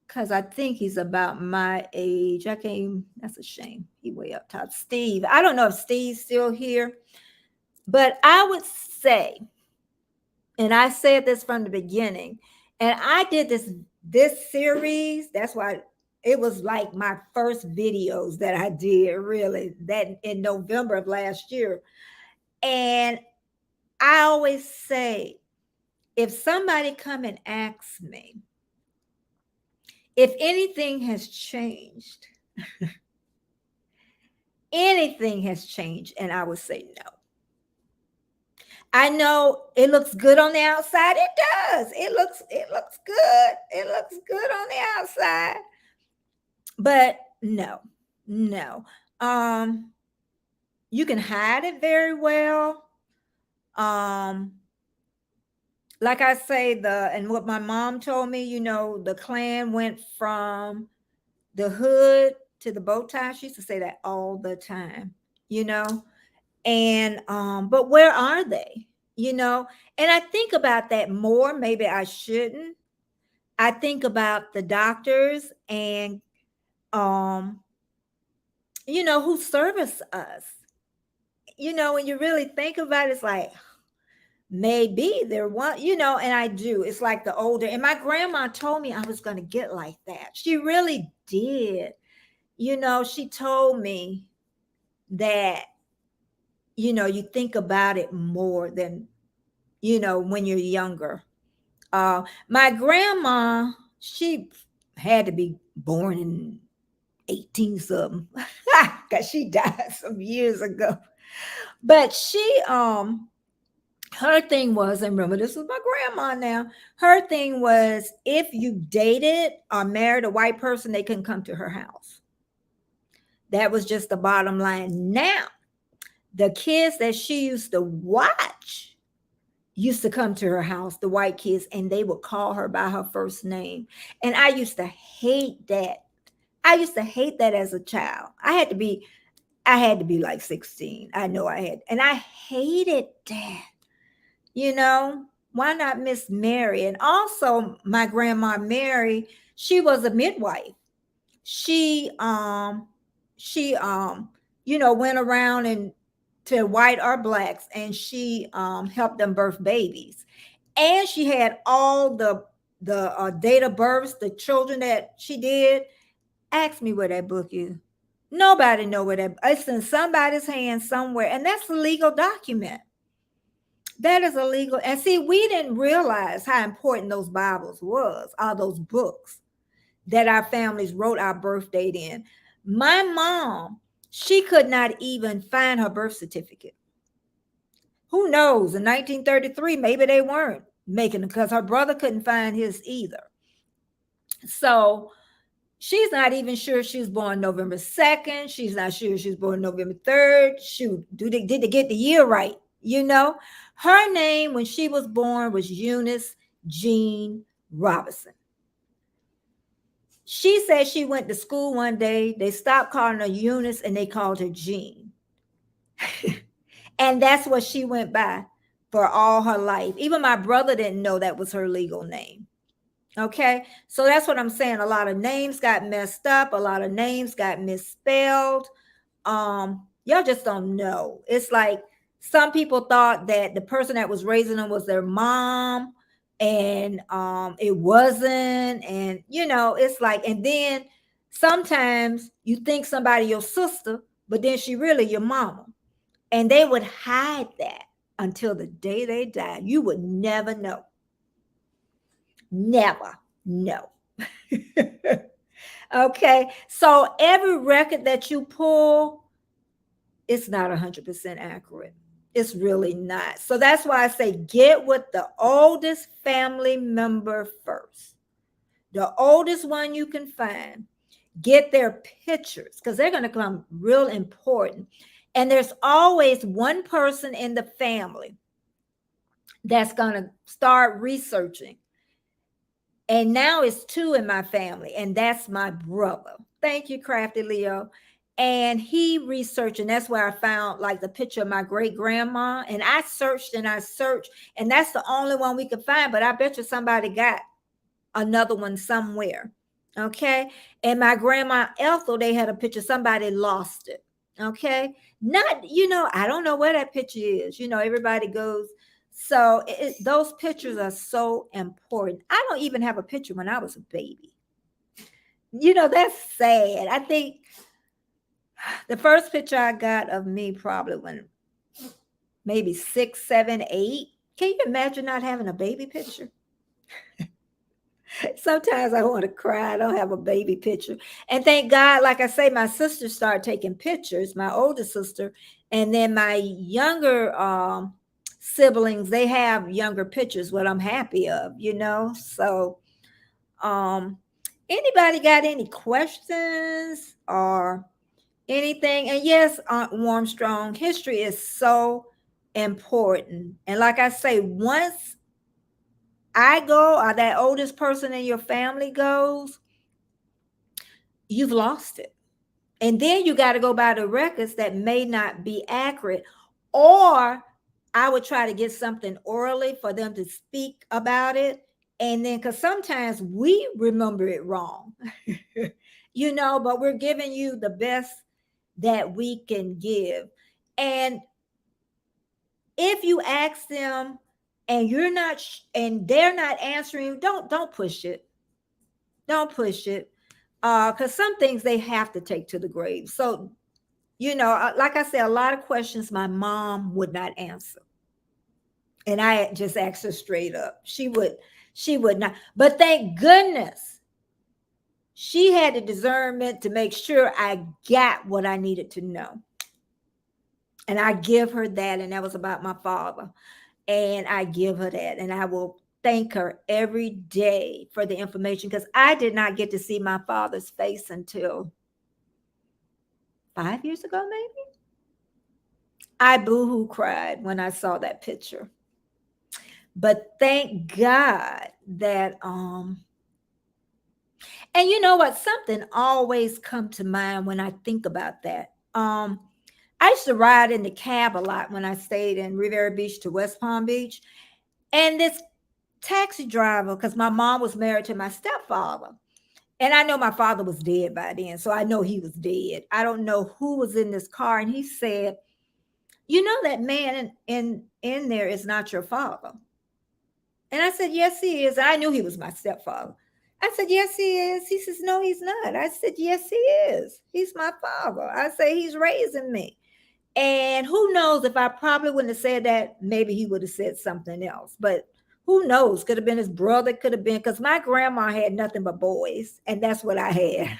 [SPEAKER 1] Because I think he's about my age. That's a shame. He way up top. Steve. I don't know if Steve's still here. But I would say, and I said this from the beginning, and I did this series. That's why it was like my first videos that I did, really, that in November of last year. And I always say, if somebody come and ask me if anything has changed, anything has changed, and I would say no. I know it looks good on the outside. It does. It looks good. It looks good on the outside. But no. No. Um you can hide it very well. Um like I say, and what my mom told me, the clan went from the hood to the bow tie. She used to say that all the time, you know. And but where are they? And I think about that more. Maybe I shouldn't. I think about the doctors and um who service us. When you really think about it, it's like, maybe there was, and I do. It's like the older, and my grandma told me I was going to get like that. She really did. She told me that, you think about it more than, when you're younger. My grandma, she had to be born in 18 something because she died some years ago. But her thing was, and remember, this was my grandma now. Her thing was if you dated or married a white person, they couldn't come to her house. That was just the bottom line. Now, the kids that she used to watch used to come to her house, the white kids, and they would call her by her first name. And I used to hate that. I used to hate that as a child. I had to be like 16. I know I had, and I hated that. Why not Miss Mary? And also my grandma Mary, she was a midwife. She went around and to white or blacks, and she helped them birth babies. And she had all the date of births, the children that she did. Ask me where that book is. Nobody know where that. It's in somebody's hand somewhere, and that's a legal document. That is illegal. And see, we didn't realize how important those Bibles was, all those books that our families wrote our birth date in. My mom, she could not even find her birth certificate. Who knows? In 1933, maybe they weren't making it because her brother couldn't find his either. So she's not even sure she was born November 2nd. She's not sure she was born November 3rd. Shoot, did they get the year right? Her name when she was born was Eunice Jean Robinson. She said she went to school one day. They stopped calling her Eunice and they called her Jean. And that's what she went by for all her life. Even my brother didn't know that was her legal name. Okay. So that's what I'm saying. A lot of names got messed up. A lot of names got misspelled. Y'all just don't know. It's like some people thought that the person that was raising them was their mom, and it wasn't. And it's like, and then sometimes you think somebody your sister, but then she really your mama. And they would hide that until the day they died. You would never know. Never know. Okay. So every record that you pull, it's not 100% accurate. It's really not. So that's why I say get with the oldest family member first. The oldest one you can find. Get their pictures because they're going to become real important. And there's always one person in the family that's going to start researching. And now it's two in my family, and that's my brother. Thank you, Crafty Leo. And he researched, and that's where I found like the picture of my great grandma. And I searched, and that's the only one we could find. But I bet you somebody got another one somewhere. Okay. And my grandma Ethel, they had a picture. Somebody lost it. Okay. Not, I don't know where that picture is. Everybody goes. So those pictures are so important. I don't even have a picture when I was a baby. That's sad. I think the first picture I got of me probably when maybe 6, 7, 8. Can you imagine not having a baby picture? Sometimes I want to cry. I don't have a baby picture. And thank God, like I say, my sister started taking pictures, my older sister. And then my younger siblings, they have younger pictures, what I'm happy of, So anybody got any questions or anything? And yes, Aunt Warmstrong, history is so important. And like I say, once I go or that oldest person in your family goes, you've lost it. And then you got to go by the records that may not be accurate. Or I would try to get something orally for them to speak about it. And then, because sometimes we remember it wrong, but we're giving you the best that we can give. And if you ask them, and you're not and they're not answering you, don't push it. Don't push it. Because some things they have to take to the grave. So, like I said, a lot of questions my mom would not answer. And I just asked her straight up. She would not. But thank goodness she had the discernment to make sure I got what I needed to know. And I give her that. And that was about my father. And I give her that. And I will thank her every day for the information, because I did not get to see my father's face until 5 years ago, maybe. I boohoo cried when I saw that picture. But thank God that and you know what? Something always come to mind when I think about that. I used to ride in the cab a lot when I stayed in Riviera Beach to West Palm Beach. And this taxi driver, because my mom was married to my stepfather. And I know my father was dead by then. So I know he was dead. I don't know who was in this car. And he said, you know, that man in there is not your father. And I said, yes, he is. I knew he was my stepfather. I said, yes, he is. He says, no, he's not. I said, yes, he is. He's my father. I say, he's raising me. And who knows, if I probably wouldn't have said that, maybe he would have said something else. But who knows? Could have been his brother, could have been, because my grandma had nothing but boys, and that's what I had.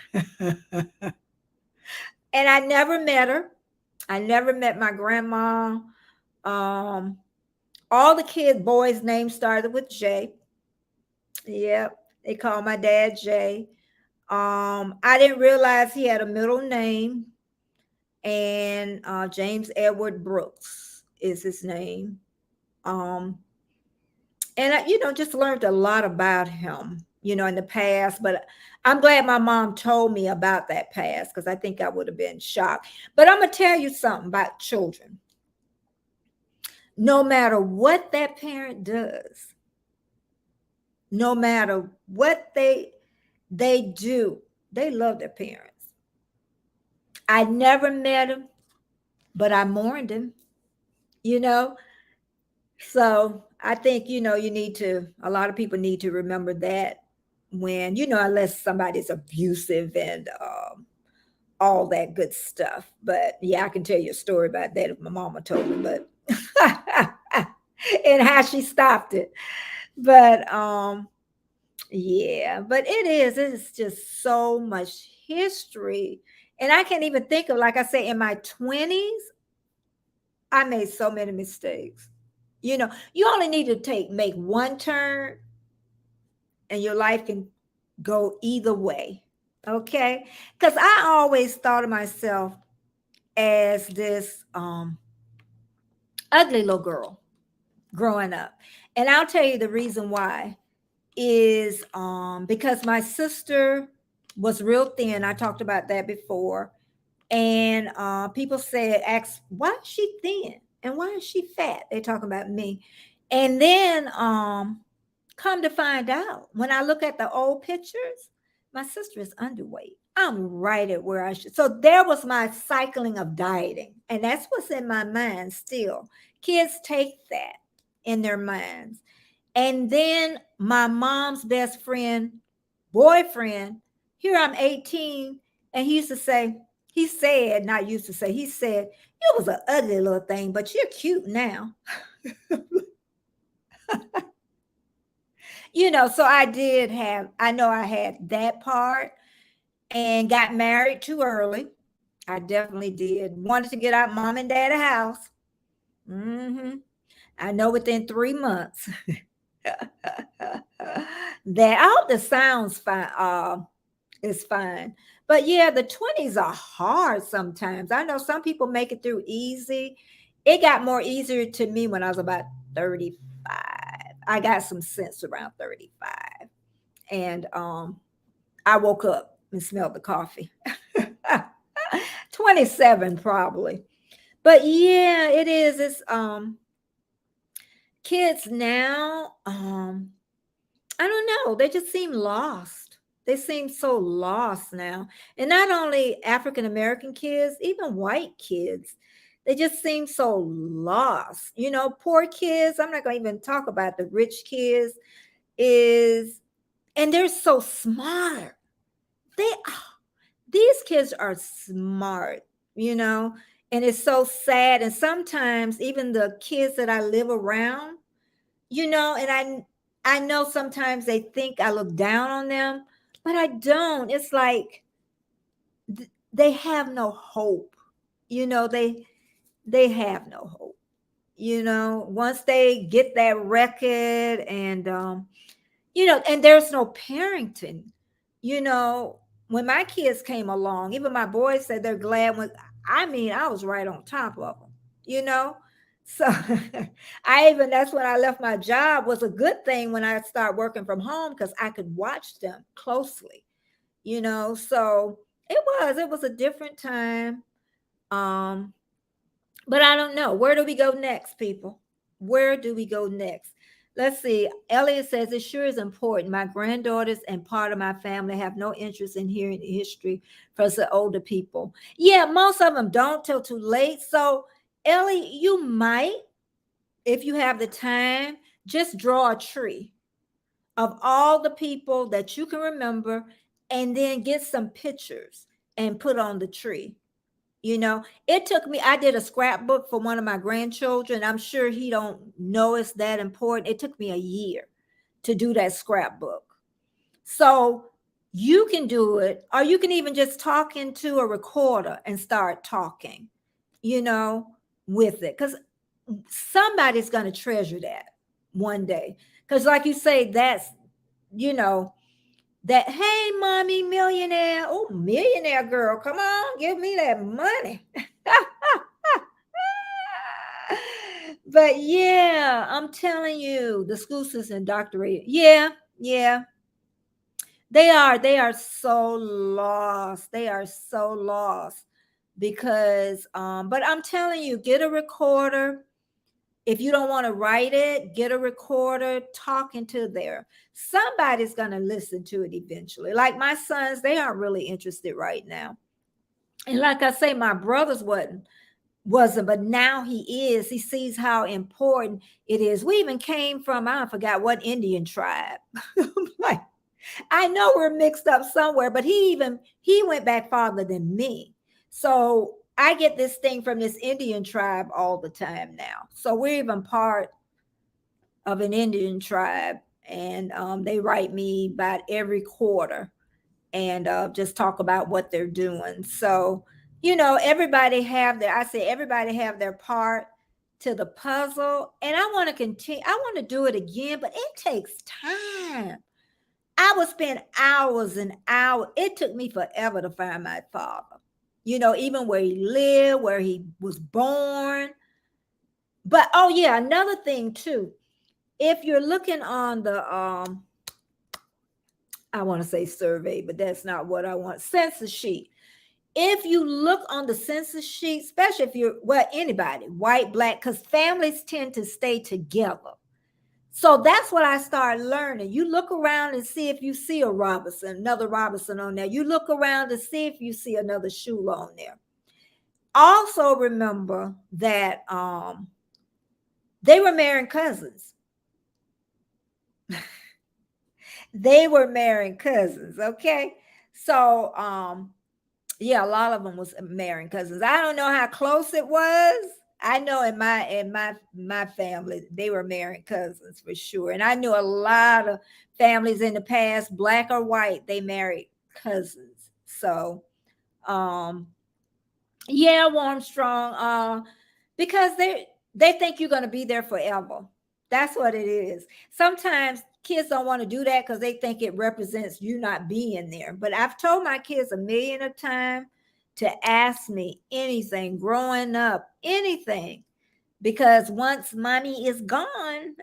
[SPEAKER 1] And I never met her. I never met my grandma. Um, all the kids, boys' names started with J. Yep, they call my dad J. I didn't realize he had a middle name, and James Edward Brooks is his name. Um, and I, just learned a lot about him, in the past. But I'm glad my mom told me about that past, because I think I would have been shocked. But I'm gonna tell you something about children. No matter what that parent does, no matter what they do, they love their parents. I never met him, but I mourned him, you know. So I think, you need to, a lot of people need to remember that when, unless somebody's abusive and all that good stuff. But yeah, I can tell you a story about that if my mama told me, but and how she stopped it. But yeah, but it's just so much history. And I can't even think of, like I say, in my 20s, I made so many mistakes. You only need to make one turn and your life can go either way. Okay? Because I always thought of myself as this ugly little girl growing up. And I'll tell you the reason why is because my sister was real thin. I talked about that before. And people said, ask, why is she thin? And why is she fat? They're talking about me. And then come to find out, when I look at the old pictures, my sister is underweight. I'm right at where I should. So there was my cycling of dieting. And that's what's in my mind still. Kids take that in their minds. And then my mom's best friend, boyfriend, here I'm 18, and he said, not used to say, he said, you was an ugly little thing, but you're cute now. So I know I had that part, and got married too early. I definitely did. Wanted to get out mom and dad a house. I know within 3 months. That I hope the sounds fine. Is fine. But yeah, the 20s are hard sometimes. I know some people make it through easy. It got more easier to me when I was about 35. I got some sense around 35. And I woke up and smelled the coffee. 27 probably. But yeah, it is. It's kids now, I don't know, they just seem lost. They seem so lost now. And not only African American kids, even white kids. They just seem so lost. Poor kids. I'm not going to even talk about the rich kids. And they're so smart. They these kids are smart, you know, and it's so sad. And sometimes even the kids that I live around, and I know sometimes they think I look down on them, but I don't. It's like they have no hope. They have no hope. Once they get that record and there's no parenting. You know, when my kids came along, even my boys said they're glad when I was right on top of them, you know. So that's when I left my job was a good thing when I started working from home because I could watch them closely. So it was a different time. Um, but I don't know. Where do we go next, people? Where do we go next? Let's see. Elliot says it sure is important. My granddaughters and part of my family have no interest in hearing the history from the older people. Yeah, most of them don't till too late. So, Ellie, you might, if you have the time, just draw a tree of all the people that you can remember and then get some pictures and put on the tree. It took me, I did a scrapbook for one of my grandchildren. I'm sure he don't know it's that important. It took me a year to do that scrapbook. So you can do it, or you can even just talk into a recorder and start talking, you know, with it. Because somebody's going to treasure that one day. Because, like you say, that's, you know, that, hey, mommy, millionaire. Oh, millionaire girl, come on, give me that money. But yeah, I'm telling you, the school system indoctrinated. Yeah, yeah, they are. They are so lost. They are so lost because, but I'm telling you, get a recorder. If you don't want to write it, get a recorder, talk into there. Somebody's going to listen to it eventually. Like my sons, they aren't really interested right now. And like I say, my brothers wasn't, but now he is. He sees how important it is. We even came from, I forgot what Indian tribe. Like, I know we're mixed up somewhere, but he went back farther than me. So I get this thing from this Indian tribe all the time now. So we're even part of an Indian tribe, and they write me about every quarter and just talk about what they're doing. So everybody have their. I say everybody have their part to the puzzle, and I want to continue. I want to do it again, but it takes time. I would spend hours and hours. It took me forever to find my father. Even where he lived, where he was born. But oh yeah, another thing too. If you're looking on the I want to say survey, but that's not what I want. Census sheet. If you look on the census sheet, especially if you're anybody, white, black, because families tend to stay together. So that's what I started learning. You look around and see if you see a Robinson, another Robinson on there. You look around to see if you see another Shula on there. Also remember that they were marrying cousins. They were marrying cousins, okay? So yeah, a lot of them was marrying cousins. I don't know how close it was. I know in my family they were marrying cousins for sure, and I knew a lot of families in the past, black or white, they married cousins. So, um, yeah, warm, strong, because they think you're gonna be there forever. That's what it is. Sometimes kids don't want to do that because they think it represents you not being there. But I've told my kids a million of times to ask me anything growing up, anything, because once mommy is gone,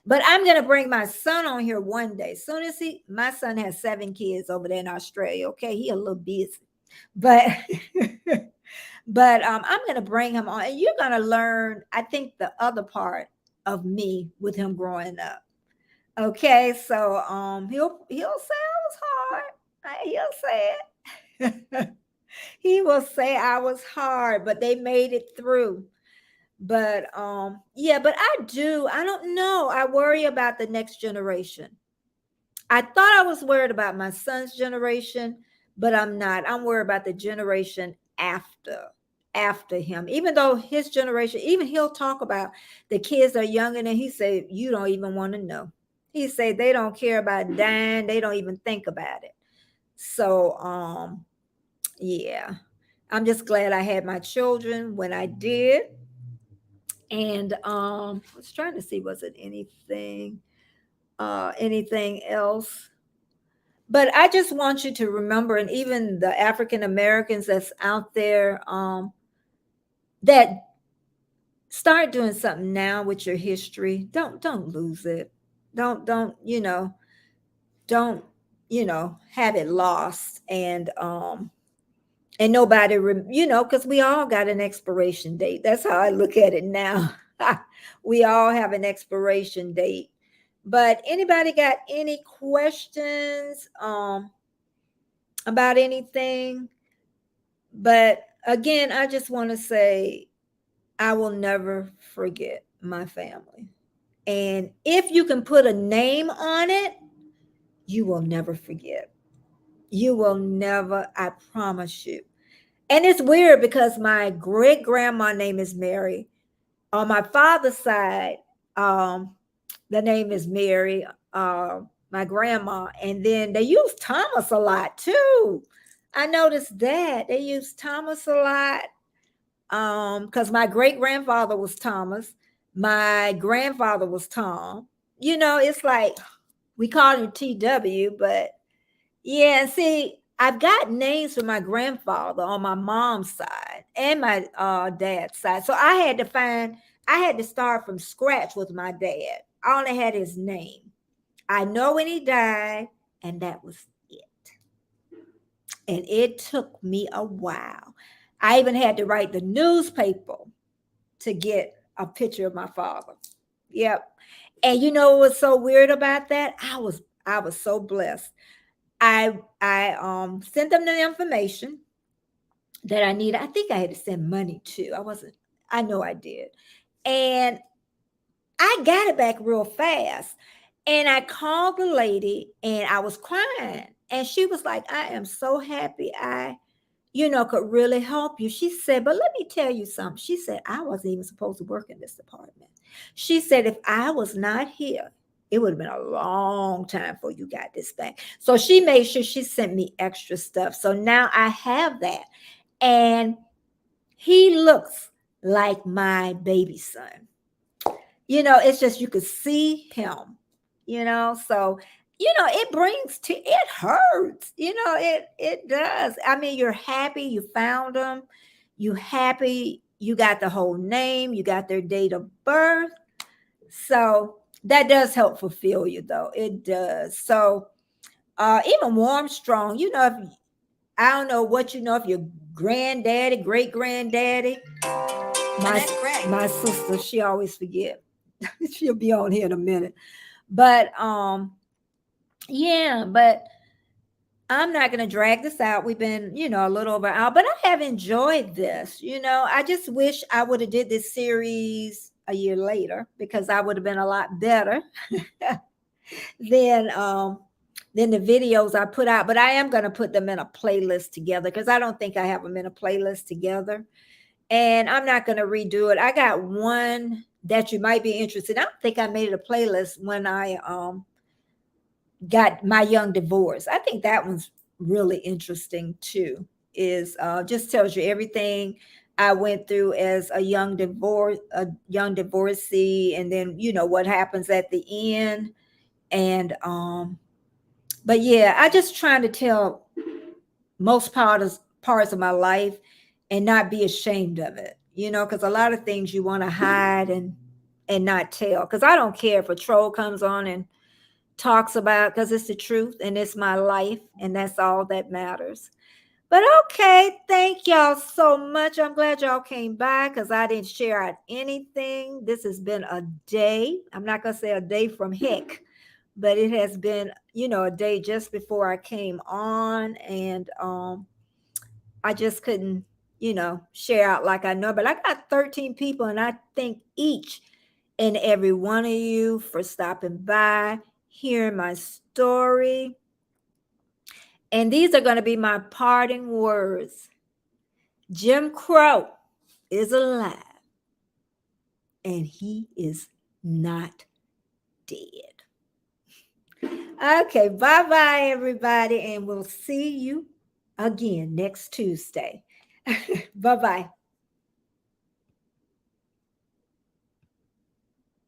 [SPEAKER 1] but I'm gonna bring my son on here one day. Soon as my son has 7 kids over there in Australia. Okay, he a little busy, but but I'm gonna bring him on, and you're gonna learn. I think the other part of me with him growing up. Okay, so he'll say I was hard. He'll say it. He will say I was hard, but they made it through. But yeah, but I don't know. I worry about the next generation. I thought I was worried about my son's generation, but I'm not. I'm worried about the generation after him. Even though his generation, even he'll talk about the kids are younger than he said, you don't even want to know. He said they don't care about dying, they don't even think about it. So yeah. I'm just glad I had my children when I did. And I was trying to see was it anything else. But I just want you to remember, and even the African Americans that's out there, that start doing something now with your history. Don't lose it. Don't don't have it lost. And nobody because we all got an expiration date. That's how I look at it now. We all have an expiration date. But anybody got any questions about anything? But again, I just want to say I will never forget my family. And if you can put a name on it, you will never forget. You will never, I promise you. And it's weird because my great grandma name is Mary. On my father's side, um, the name is Mary, my grandma. And then they use Thomas a lot too. I noticed that they use Thomas a lot. Because my great grandfather was Thomas, my grandfather was Tom. It's like we call him TW, but yeah, see, I've got names for my grandfather on my mom's side and my dad's side. So I had to start from scratch with my dad. I only had his name. I know when he died, and that was it. And it took me a while. I even had to write the newspaper to get a picture of my father. Yep. And you know what's so weird about that? I was so blessed. I sent them the information that I needed. I think I had to send money too. I know I did. And I got it back real fast. And I called the lady and I was crying. And she was like, I am so happy could really help you. She said, but let me tell you something. She said, I wasn't even supposed to work in this department. She said, if I was not here, it would have been a long time before you got this back. So she made sure she sent me extra stuff. So now I have that. And he looks like my baby son. It's just you could see him. So it brings to it hurts. It does. I mean, you're happy you found them. You happy you got the whole name, you got their date of birth. So that does help fulfill you though. It does. So even warm strong, if I don't know what if your granddaddy, great granddaddy, my sister, she always forget. She'll be on here in a minute. But yeah, but I'm not going to drag this out. We've been, a little over an hour, but I have enjoyed this. I just wish I would have did this series a year later because I would have been a lot better than than the videos I put out. But I am going to put them in a playlist together because I don't think I have them in a playlist together. And I'm not going to redo it. I got one that you might be interested in. I don't think I made it a playlist when I got my young divorce. I think that one's really interesting too. Is just tells you everything I went through as a young divorcee, and then what happens at the end. And but yeah, I just trying to tell most parts of my life and not be ashamed of it. Because a lot of things you want to hide and not tell. Because I don't care if a troll comes on and talks about because it's the truth and it's my life and that's all that matters. But okay, thank y'all so much. I'm glad y'all came by because I didn't share out anything. This has been a day. I'm not gonna say a day from heck, but it has been, a day just before I came on. And I just couldn't, share out like I know. But I got 13 people, and I thank each and every one of you for stopping by, hearing my story. And these are going to be my parting words. Jim Crow is alive, and he is not dead. Okay, bye bye, everybody, and we'll see you again next Tuesday. Bye bye.